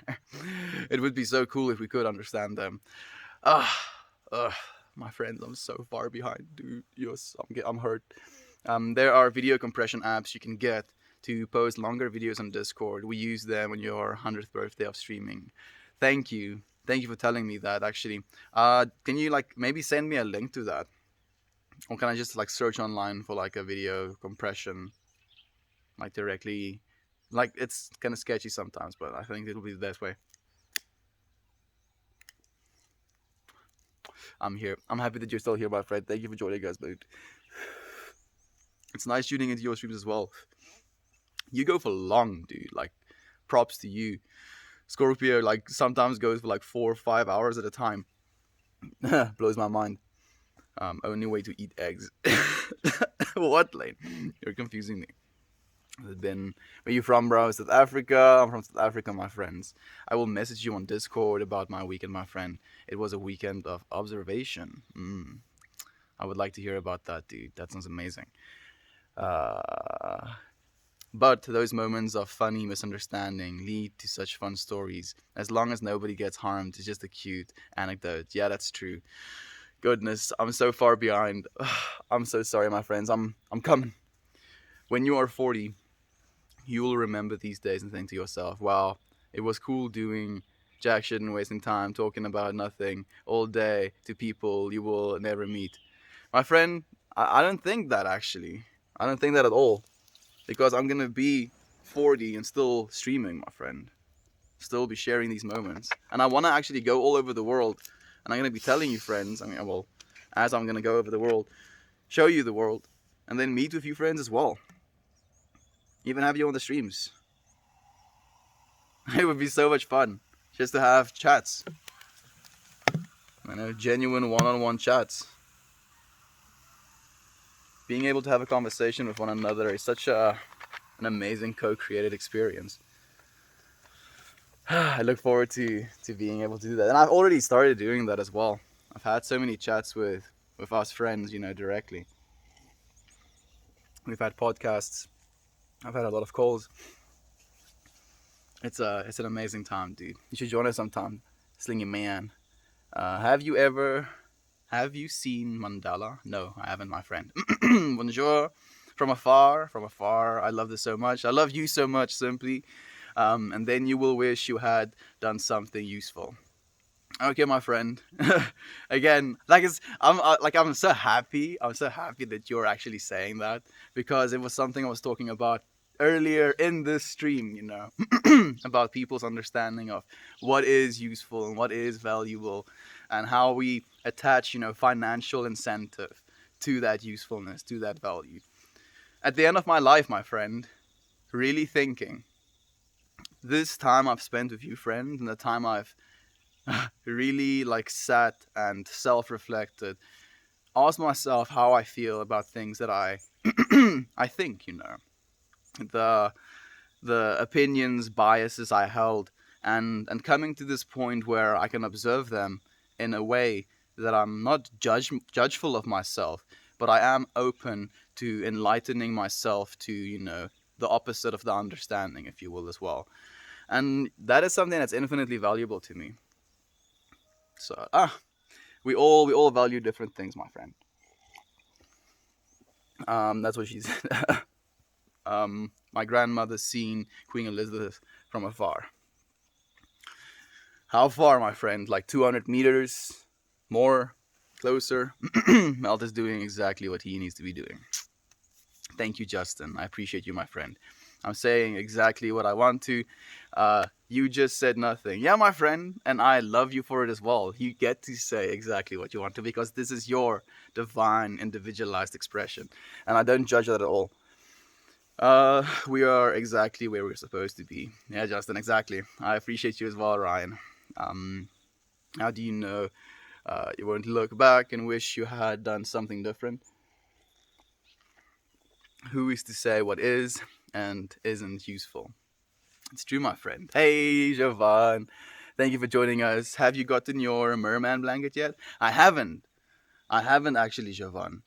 It would be so cool if we could understand them. My friends, I'm so far behind, dude. I'm hurt. There are video compression apps you can get to post longer videos on Discord. We use them on your 100th birthday of streaming. Thank you for telling me that, actually. Can you maybe send me a link to that? Or can I just search online for a video compression directly? It's kind of sketchy sometimes, but I think it'll be the best way. I'm here. I'm happy that you're still here, my friend. Thank you for joining us, dude. It's nice tuning into your streams as well. You go for long, dude. Props to you. Scorpio sometimes goes for 4 or 5 hours at a time. Blows my mind. Only way to eat eggs. What, Lane? You're confusing me. Where you from, bro? South Africa. I'm from South Africa, my friends. I will message you on Discord about my weekend, my friend. It was a weekend of observation. I would like to hear about that, dude. That sounds amazing. But those moments of funny misunderstanding lead to such fun stories. As long as nobody gets harmed, it's just a cute anecdote. Yeah, that's true. Goodness, I'm so far behind. I'm so sorry, my friends. I'm coming. When you are 40, you will remember these days and think to yourself, wow, it was cool doing jack shit and wasting time talking about nothing all day to people you will never meet. My friend, I don't think that, actually. I don't think that at all. Because I'm going to be 40 and still streaming, my friend. Still be sharing these moments. And I want to actually go all over the world. And I'm going to be telling you, friends, as I'm going to go over the world, show you the world, and then meet with you friends as well. Even have you on the streams. It would be so much fun just to have chats. Genuine one-on-one chats. Being able to have a conversation with one another is such an amazing co-created experience. I look forward to being able to do that. And I've already started doing that as well. I've had so many chats with us friends, directly. We've had podcasts. I've had a lot of calls. It's an amazing time, dude. You should join us sometime, Slingy Man. Have you seen Mandala? No, I haven't, my friend. Bonjour. From afar. I love this so much. I love you so much, simply. And then you will wish you had done something useful. Okay, my friend. Again, I'm so happy. I'm so happy that you're actually saying that, because it was something I was talking about earlier in this stream, about people's understanding of what is useful and what is valuable, and how we attach, financial incentive to that usefulness, to that value. At the end of my life, my friend, really thinking, this time I've spent with you, friend, and the time I've really like sat and self-reflected, asked myself how I feel about things that I I think, the opinions, biases I held, and coming to this point where I can observe them in a way that I'm not judgeful of myself, but I am open to enlightening myself to, the opposite of the understanding, if you will, as well. And that is something that's infinitely valuable to me. So we all value different things, my friend. That's what she said. My grandmother's seen Queen Elizabeth from afar. How far, my friend? Like 200 meters? More? Closer? Melt is doing exactly what he needs to be doing. Thank you, Justin. I appreciate you, my friend. I'm saying exactly what I want to. You just said nothing. Yeah, my friend, and I love you for it as well. You get to say exactly what you want to because this is your divine, individualized expression. And I don't judge that at all. We are exactly where we're supposed to be. Yeah, Justin, exactly. I appreciate you as well, Ryan. How do you know you won't look back and wish you had done something different? Who is to say what is and isn't useful? It's true, my friend. Hey, Jovan. Thank you for joining us. Have you gotten your merman blanket yet? I haven't. I haven't actually, Jovan.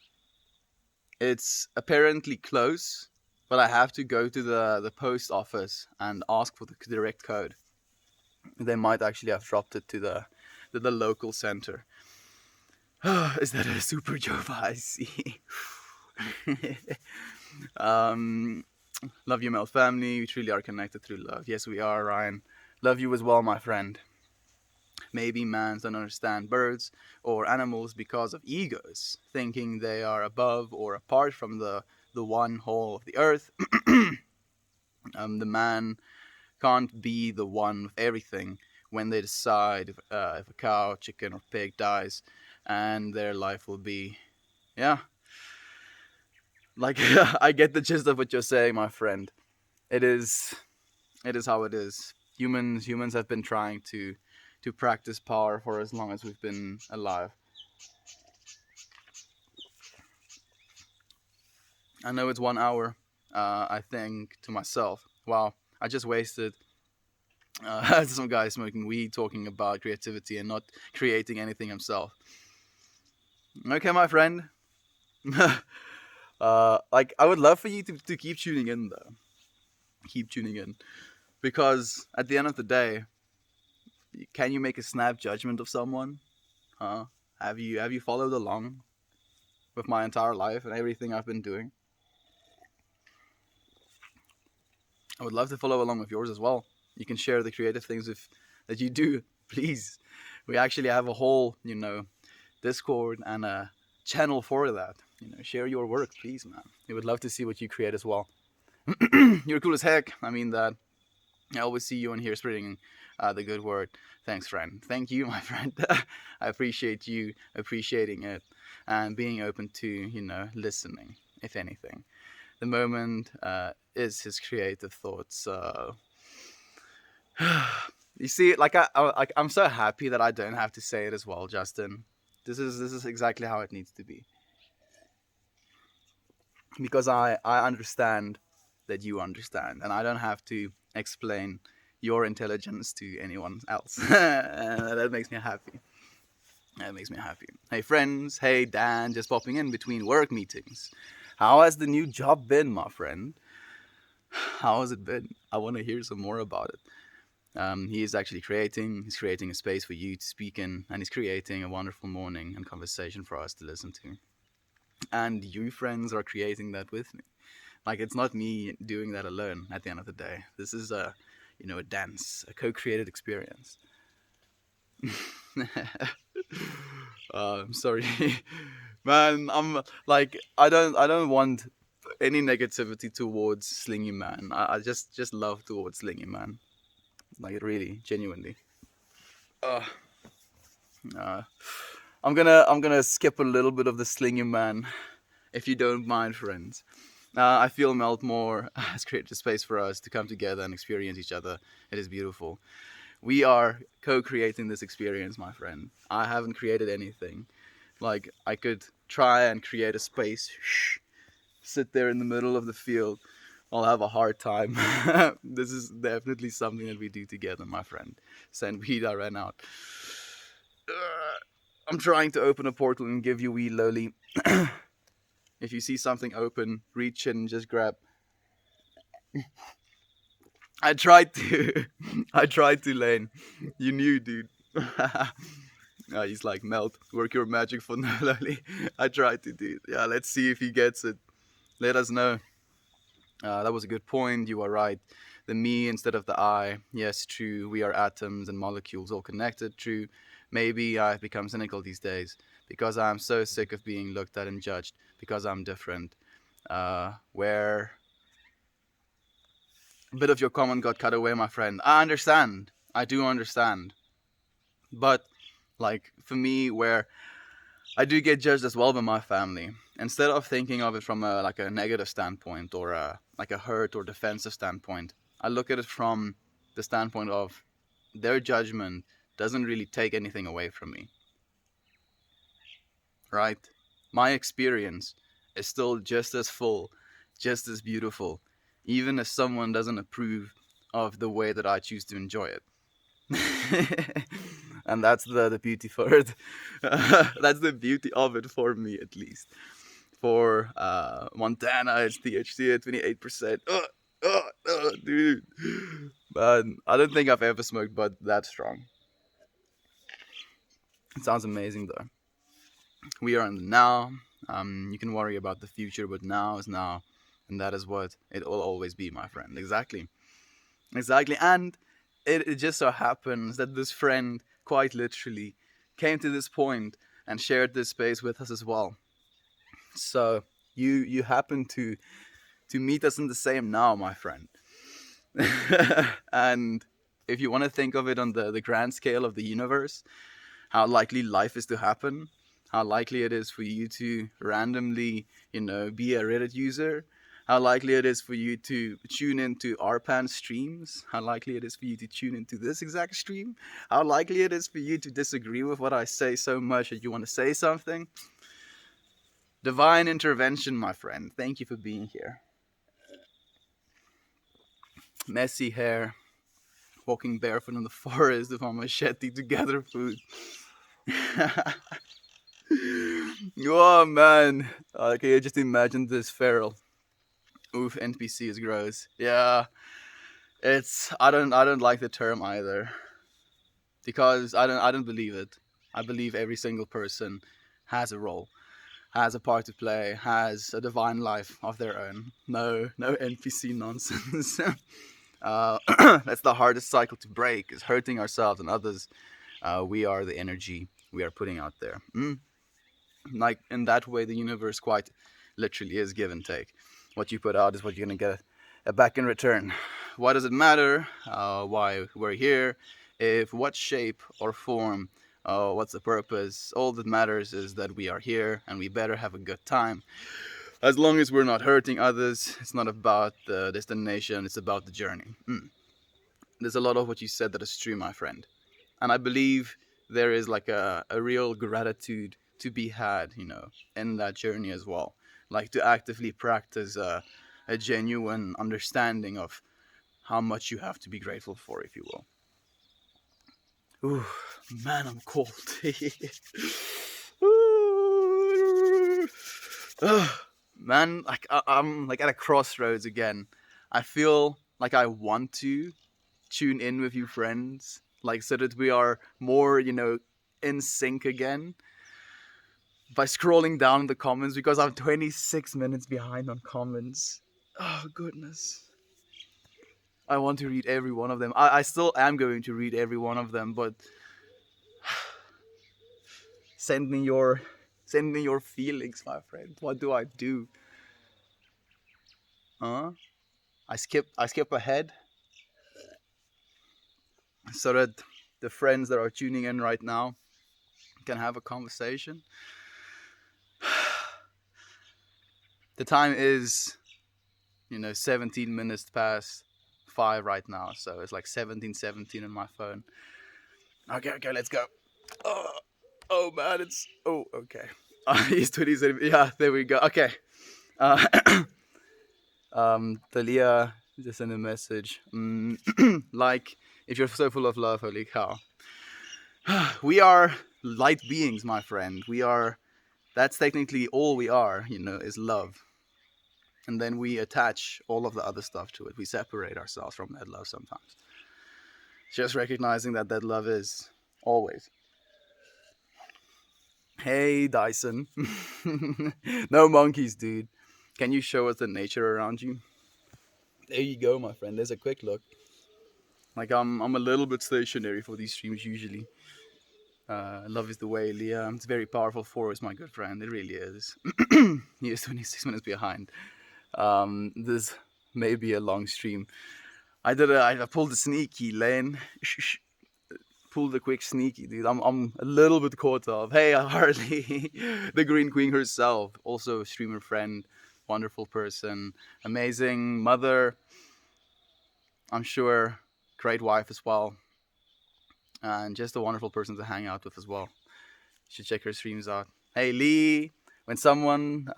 It's apparently close, but I have to go to the post office and ask for the direct code. They might actually have dropped it to the local center. Is that a super Jova? I see. Love you, Mel family. We truly are connected through love. Yes, we are, Ryan. Love you as well, my friend. Maybe mans don't understand birds or animals because of egos, thinking they are above or apart from the one whole of the earth. The man can't be the one with everything when they decide if a cow, chicken, or pig dies, and their life will be, yeah. Like I get the gist of what you're saying, my friend. It is, it is how it is. Humans have been trying to practice power for as long as we've been alive. I know it's 1 hour. I think to myself, wow, I just wasted some guy smoking weed talking about creativity and not creating anything himself. Okay, my friend. Like I would love for you to keep tuning in though. Keep tuning in because at the end of the day, can you make a snap judgment of someone? Huh? Have you followed along with my entire life and everything I've been doing? I would love to follow along with yours as well. You can share the creative things that you do, please. We actually have a whole, Discord and a channel for that. Share your work, please, man. We would love to see what you create as well. You're cool as heck. I mean that. I always see you in here spreading the good word. Thanks, friend. Thank you, my friend. I appreciate you appreciating it and being open to, listening, if anything. The moment is his creative thoughts. So you see, like I'm so happy that I don't have to say it as well, Justin. This is exactly how it needs to be because I understand that you understand, and I don't have to explain your intelligence to anyone else. That makes me happy. That makes me happy. Hey friends, hey Dan, just popping in between work meetings. How has the new job been, my friend? How has it been? I want to hear some more about it. He is actually he's creating a space for you to speak in, and he's creating a wonderful morning and conversation for us to listen to. And you, friends, are creating that with me. Like, it's not me doing that alone at the end of the day. This is a dance, a co-created experience. I'm sorry. Man, I'm like, I don't want any negativity towards Slingy Man. I just love towards Slingy Man. Like really, genuinely. Uh, uh, I'm gonna skip a little bit of the Slingy Man, if you don't mind, friends. I feel Melt more has created a space for us to come together and experience each other. It is beautiful. We are co-creating this experience, my friend. I haven't created anything. Like, I could try and create a space, sit there in the middle of the field. I'll have a hard time. This is definitely something that we do together, my friend. Send weed, I ran out. I'm trying to open a portal and give you weed, lowly. If you see something open, reach in and just grab. I tried to. I tried to, Lane. You knew, dude. He's like, Melt, work your magic for no, lowly. I tried to, dude. Yeah, let's see if he gets it. Let us know. That was a good point. You are right. The me instead of the I. Yes, true. We are atoms and molecules all connected. True. Maybe I've become cynical these days because I'm so sick of being looked at and judged because I'm different. Where a bit of your comment got cut away, my friend. I understand. I do understand. But, like, for me, where I do get judged as well by my family, instead of thinking of it from a negative standpoint or like a hurt or defensive standpoint, I look at it from the standpoint of their judgment doesn't really take anything away from me, right? My experience is still just as full, just as beautiful, even if someone doesn't approve of the way that I choose to enjoy it. And that's the beauty for it. That's the beauty of it for me, at least. For Montana, it's THC at 28%. Dude. But I don't think I've ever smoked but that strong. It sounds amazing though. We are in the now. You can worry about the future, but now is now. And that is what it will always be, my friend. Exactly. Exactly. And it just so happens that this friend, quite literally, came to this point and shared this space with us as well. So you happen to meet us in the same now, my friend. And if you want to think of it on the grand scale of the universe, how likely life is to happen, how likely it is for you to randomly, be a Reddit user, how likely it is for you to tune into Arpan streams, how likely it is for you to tune into this exact stream, how likely it is for you to disagree with what I say so much that you want to say something. Divine intervention, my friend. Thank you for being here. Messy hair, walking barefoot in the forest with my machete to gather food. Oh man, can you just imagine this feral? Oof, NPC is gross. Yeah, I don't like the term either, because I don't believe it. I believe every single person has a role, has a part to play, has a divine life of their own. No NPC nonsense. That's the hardest cycle to break, is hurting ourselves and others. We are the energy we are putting out there. Like, in that way, the universe quite literally is give and take. What you put out is what you're going to get back in return. Why does it matter why we're here? If what shape or form, what's the purpose? All that matters is that we are here, and we better have a good time. As long as we're not hurting others, it's not about the destination, it's about the journey. There's a lot of what you said that is true, my friend. And I believe there is like a real gratitude to be had, in that journey as well. Like, to actively practice a genuine understanding of how much you have to be grateful for, if you will. Ooh, man, I'm cold. Man, like I'm like at a crossroads again. I feel like I want to tune in with you friends, like, so that we are more, in sync again, by scrolling down the comments, because I'm 26 minutes behind on comments. Oh goodness. I want to read every one of them. I still am going to read every one of them, but send me your feelings, my friend. What do I do? Huh? I skip ahead so that the friends that are tuning in right now can have a conversation. The time is 17 minutes past 5 right now, so it's like 17:17 on my phone. Okay, let's go. Oh man, okay. He's 27. Yeah, there we go. Okay. Uh, Talia just sent a message. Like, if you're so full of love, holy cow. We are light beings, my friend. That's technically all we are, is love. And then we attach all of the other stuff to it. We separate ourselves from that love sometimes. Just recognizing that love is always. Hey, Dyson. No monkeys, dude. Can you show us the nature around you? There you go, my friend. There's a quick look. Like, I'm a little bit stationary for these streams usually. Love is the way, Leah. It's very powerful force, my good friend. It really is. He is 26 minutes behind. This may be a long stream. I pulled a sneaky, Lane. Pulled a quick sneaky, dude. I'm a little bit caught up. Hey, Harley, the Green Queen herself, also a streamer friend, wonderful person, amazing mother. I'm sure, great wife as well, and just a wonderful person to hang out with as well. You should check her streams out. Hey, Lee, when someone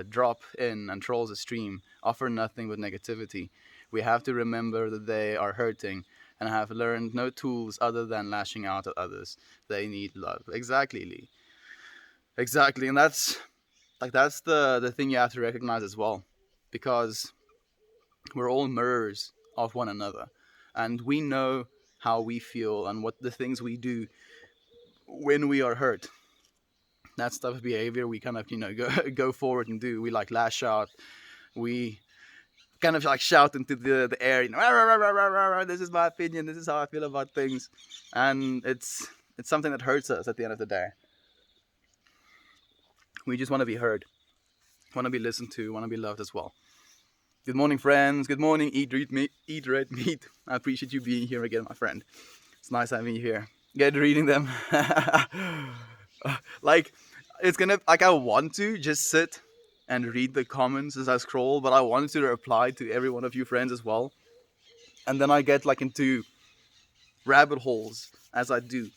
drop in and trolls a stream, offer nothing but negativity. We have to remember that they are hurting and have learned no tools other than lashing out at others. They need love. Exactly, Lee. Exactly, and that's the thing you have to recognize as well, because we're all mirrors of one another, and we know how we feel and what the things we do when we are hurt. That's type of behavior we kind of go forward and do. We like lash out. We kind of like shout into the air, this is my opinion, this is how I feel about things, and it's something that hurts us at the end of the day. We just want to be heard, want to be listened to, want to be loved as well. Good morning, friends. Good morning. Eat red meat. I appreciate you being here again, my friend. It's nice having you here. Get reading them. Like, it's gonna, like, I want to just sit and read the comments as I scroll, but I wanted to reply to every one of you friends as well. And then I get like into rabbit holes as I do.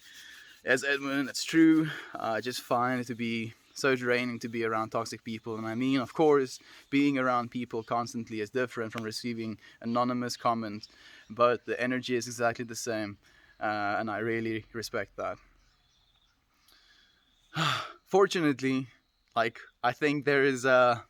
As Edmund, it's true. I just find it to be so draining to be around toxic people. And I mean, of course, being around people constantly is different from receiving anonymous comments, but the energy is exactly the same. And I really respect that. Fortunately, like, I think there is a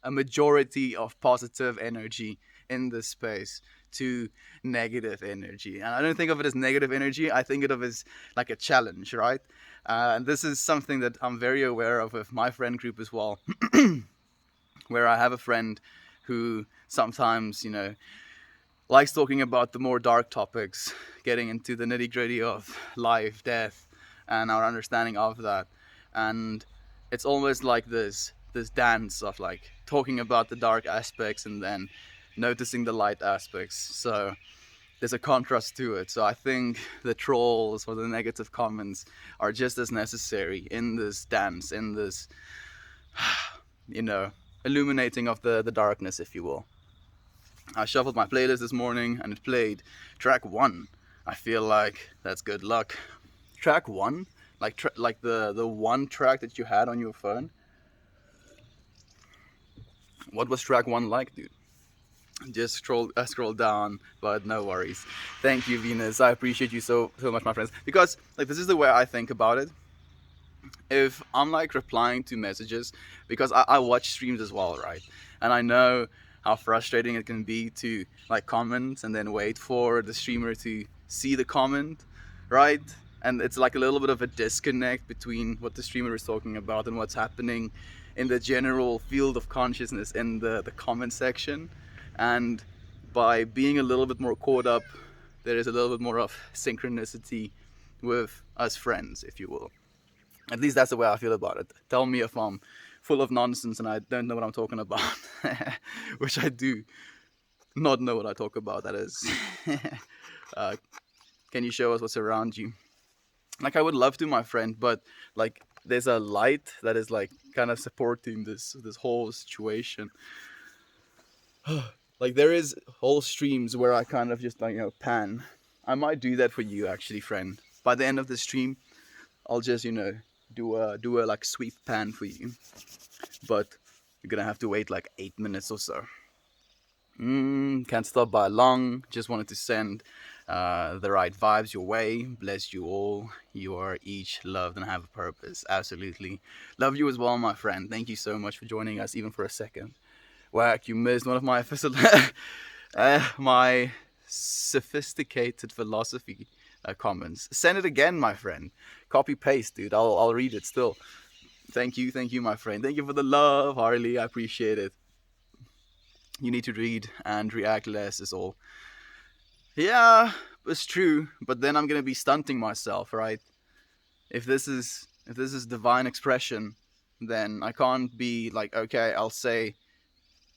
majority of positive energy in this space to negative energy. And I don't think of it as negative energy, I think of it as like a challenge, right? And this is something that I'm very aware of with my friend group as well, where I have a friend who sometimes, likes talking about the more dark topics, getting into the nitty-gritty of life, death, and our understanding of that. And it's almost like this dance of like talking about the dark aspects and then noticing the light aspects. So there's a contrast to it. So I think the trolls or the negative comments are just as necessary in this dance, in this illuminating of the darkness, if you will. I shuffled my playlist this morning and it played track 1. I feel like that's good luck. Track 1? Like the one track that you had on your phone? What was track 1 like, dude? Just scroll down, but no worries. Thank you, Venus. I appreciate you so much, my friends. Because like, this is the way I think about it. If I'm like replying to messages, because I watch streams as well, right? And I know how frustrating it can be to like comment and then wait for the streamer to see the comment, right? And it's like a little bit of a disconnect between what the streamer is talking about and what's happening in the general field of consciousness in the comment section. And by being a little bit more caught up, there is a little bit more of synchronicity with us friends, if you will. At least that's the way I feel about it. Tell me if I'm full of nonsense and I don't know what I'm talking about, which I do not know what I talk about, that is. Can you show us what's around you? Like, I would love to, my friend, but like, there's a light that is like kind of supporting this whole situation. Like there is whole streams where I kind of just like pan. I might do that for you actually, friend. By the end of the stream, I'll just do a like sweep pan for you. But you're gonna have to wait like 8 minutes or so. Can't stop by long. Just wanted to send the right vibes your way. Bless you all. You are each loved and have a purpose. Absolutely. Love you as well, my friend. Thank you so much for joining us, even for a second. Whack, you missed one of my my sophisticated philosophy comments. Send it again, my friend. Copy paste, dude. I'll read it still. Thank you, my friend. Thank you for the love, Harley. I appreciate it. You need to read and react less is all. Yeah, it's true, but then I'm gonna be stunting myself, right? If this is divine expression, then I can't be like, okay, I'll say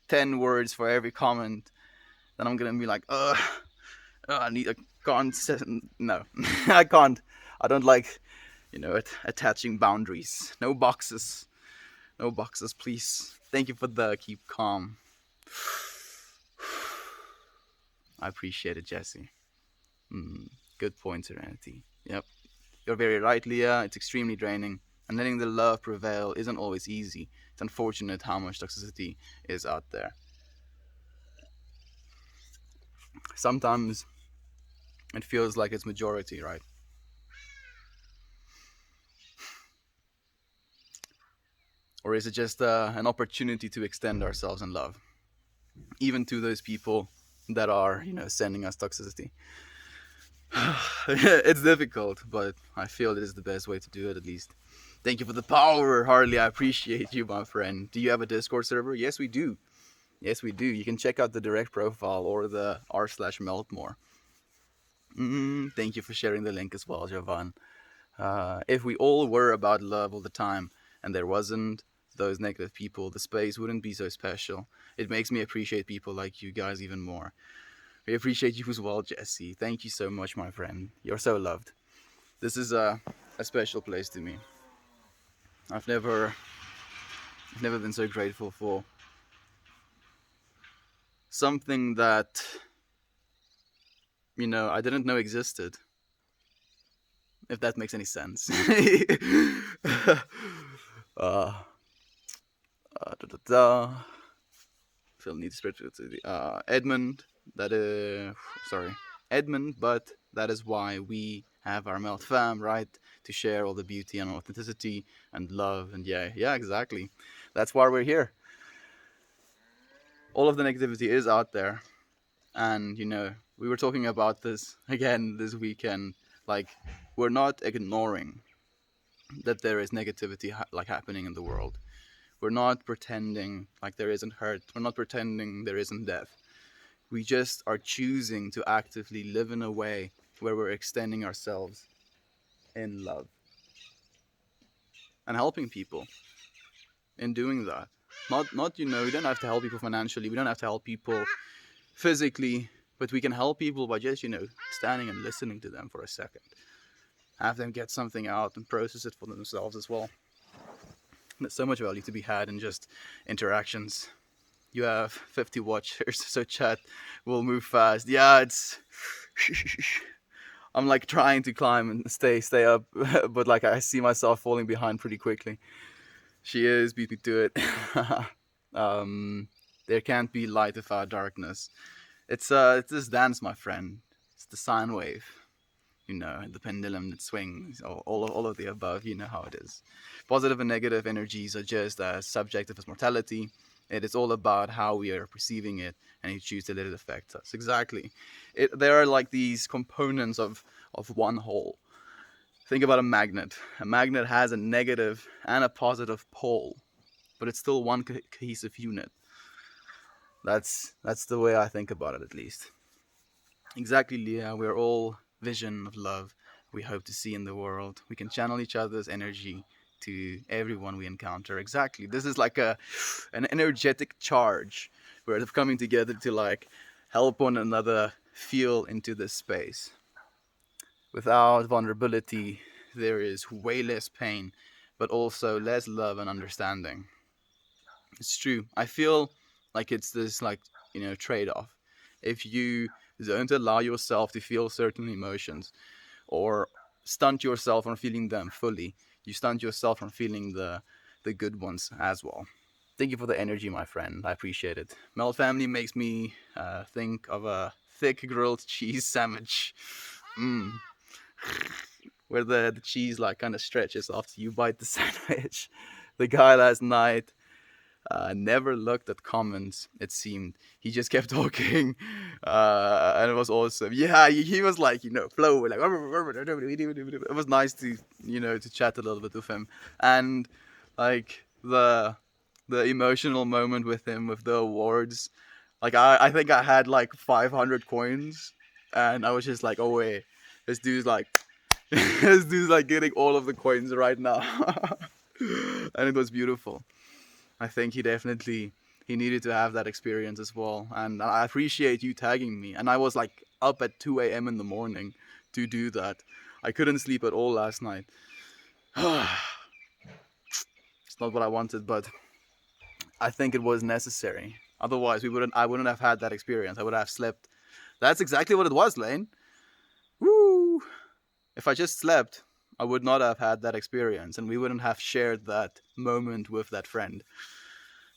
10 words for every comment. Then I'm gonna be like, I can't no, I can't. I don't like, attaching boundaries. No boxes, no boxes, please. Thank you for the keep calm. I appreciate it, Jesse. Good point, Serenity. Yep. You're very right, Leah. It's extremely draining. And letting the love prevail isn't always easy. It's unfortunate how much toxicity is out there. Sometimes it feels like it's majority, right? Or is it just an opportunity to extend ourselves in love? Even to those people that are, sending us toxicity. It's difficult, but I feel it is the best way to do it, at least. Thank you for the power, Harley. I appreciate you, my friend. Do you have a Discord server? Yes, we do. Yes, we do. You can check out the direct profile or the r/meltmore. Thank you for sharing the link as well, Jovan. If we all were about love all the time and there wasn't those negative people, the space wouldn't be so special. It makes me appreciate people like you guys even more. We appreciate you as well, Jesse. Thank you so much, my friend. You're so loved. This is a special place to me. I've never been so grateful for something that I didn't know existed. If that makes any sense. uh, da, da, da. Phil needs spirituality. Edmund, that is sorry, Edmund, but that is why we have our Melt Fam, right? To share all the beauty and authenticity and love, and yeah, exactly. That's why we're here. All of the negativity is out there, and we were talking about this again this weekend. Like, we're not ignoring that there is negativity happening in the world. We're not pretending like there isn't hurt. We're not pretending there isn't death. We just are choosing to actively live in a way where we're extending ourselves in love and helping people in doing that. Not we don't have to help people financially. We don't have to help people physically, but we can help people by just standing and listening to them for a second. Have them get something out and process it for themselves as well. There's so much value to be had in just interactions. You have 50 watchers, so chat will move fast. Yeah, it's I'm like trying to climb and stay up, but like I see myself falling behind pretty quickly. She is beat me to it. There can't be light without darkness. It's this dance, my friend. It's the sine wave. The pendulum that swings, all of the above. You know how it is. Positive and negative energies are just as subjective as mortality. It is all about how we are perceiving it, and you choose to let it affect us. Exactly. There are like these components of one whole. Think about a magnet. A magnet has a negative and a positive pole, but it's still one cohesive unit. That's the way I think about it, at least. Exactly, Leah. We're all vision of love we hope to see in the world. We can channel each other's energy to everyone we encounter. Exactly. This is like an energetic charge. We're coming together to like help one another feel into this space. Without vulnerability, there is way less pain, but also less love and understanding. It's true. I feel like it's this like trade-off. If you don't allow yourself to feel certain emotions, or stunt yourself from feeling them fully, you stunt yourself from feeling the good ones as well. Thank you for the energy, my friend. I appreciate it. Melt family makes me think of a thick grilled cheese sandwich. Mm. Where the cheese like kind of stretches after you bite the sandwich. The guy last night never looked at comments, it seemed. He just kept talking. And it was awesome. Yeah, he was like, flowing. Like, it was nice to, to chat a little bit with him. And like the emotional moment with him with the awards. Like, I think I had like 500 coins. And I was just like, oh, wait. This dude's like, this dude's like getting all of the coins right now. And it was beautiful. I think he needed to have that experience as well. And I appreciate you tagging me. And I was like up at 2 a.m. in the morning to do that. I couldn't sleep at all last night. It's not what I wanted, but I think it was necessary. Otherwise, I wouldn't have had that experience. I would have slept. That's exactly what it was, Lane. Woo! If I just slept, I would not have had that experience, and we wouldn't have shared that moment with that friend.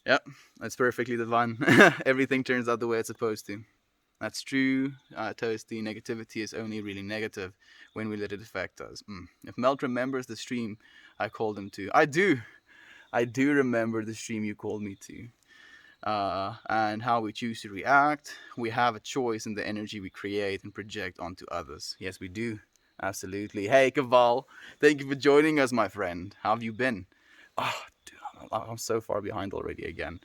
Yep, that's perfectly divine. Everything turns out the way it's supposed to. That's true. Toasty, negativity is only really negative when we let it affect us. If Melt remembers the stream I called him to. I do remember the stream you called me to. And how we choose to react. We have a choice in the energy we create and project onto others. Yes, we do. Absolutely. Hey, Kaval, thank you for joining us, my friend. How have you been? Oh, dude, I'm so far behind already again.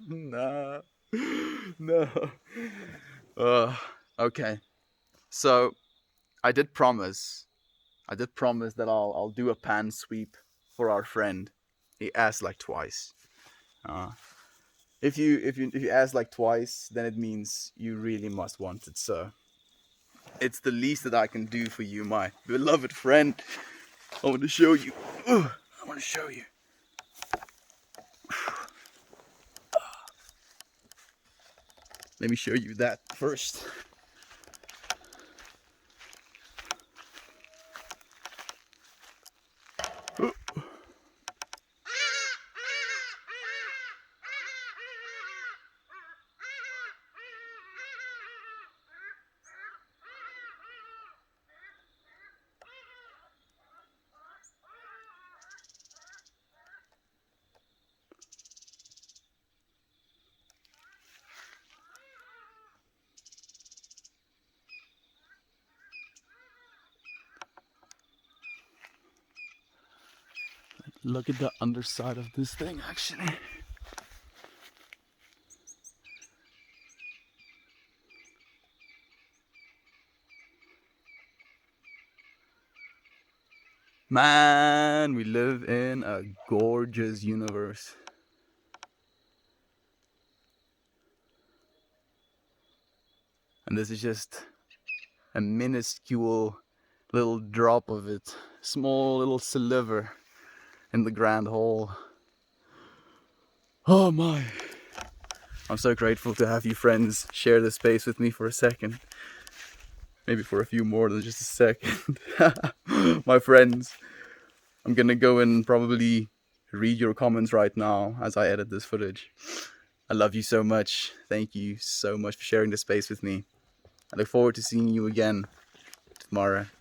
No. Okay. So, I did promise that I'll do a pan sweep for our friend. He asked like twice. If you ask like twice, then it means you really must want it. So it's the least that I can do for you, my beloved friend. I want to show you. I want to show you. Let me show you that first. Look at the underside of this thing, actually. Man, we live in a gorgeous universe. And this is just a minuscule little drop of it. Small little sliver in the grand whole. Oh my. I'm so grateful to have you friends share this space with me for a second. Maybe for a few more than just a second. My friends, I'm gonna go and probably read your comments right now as I edit this footage. I love you so much. Thank you so much for sharing this space with me. I look forward to seeing you again tomorrow.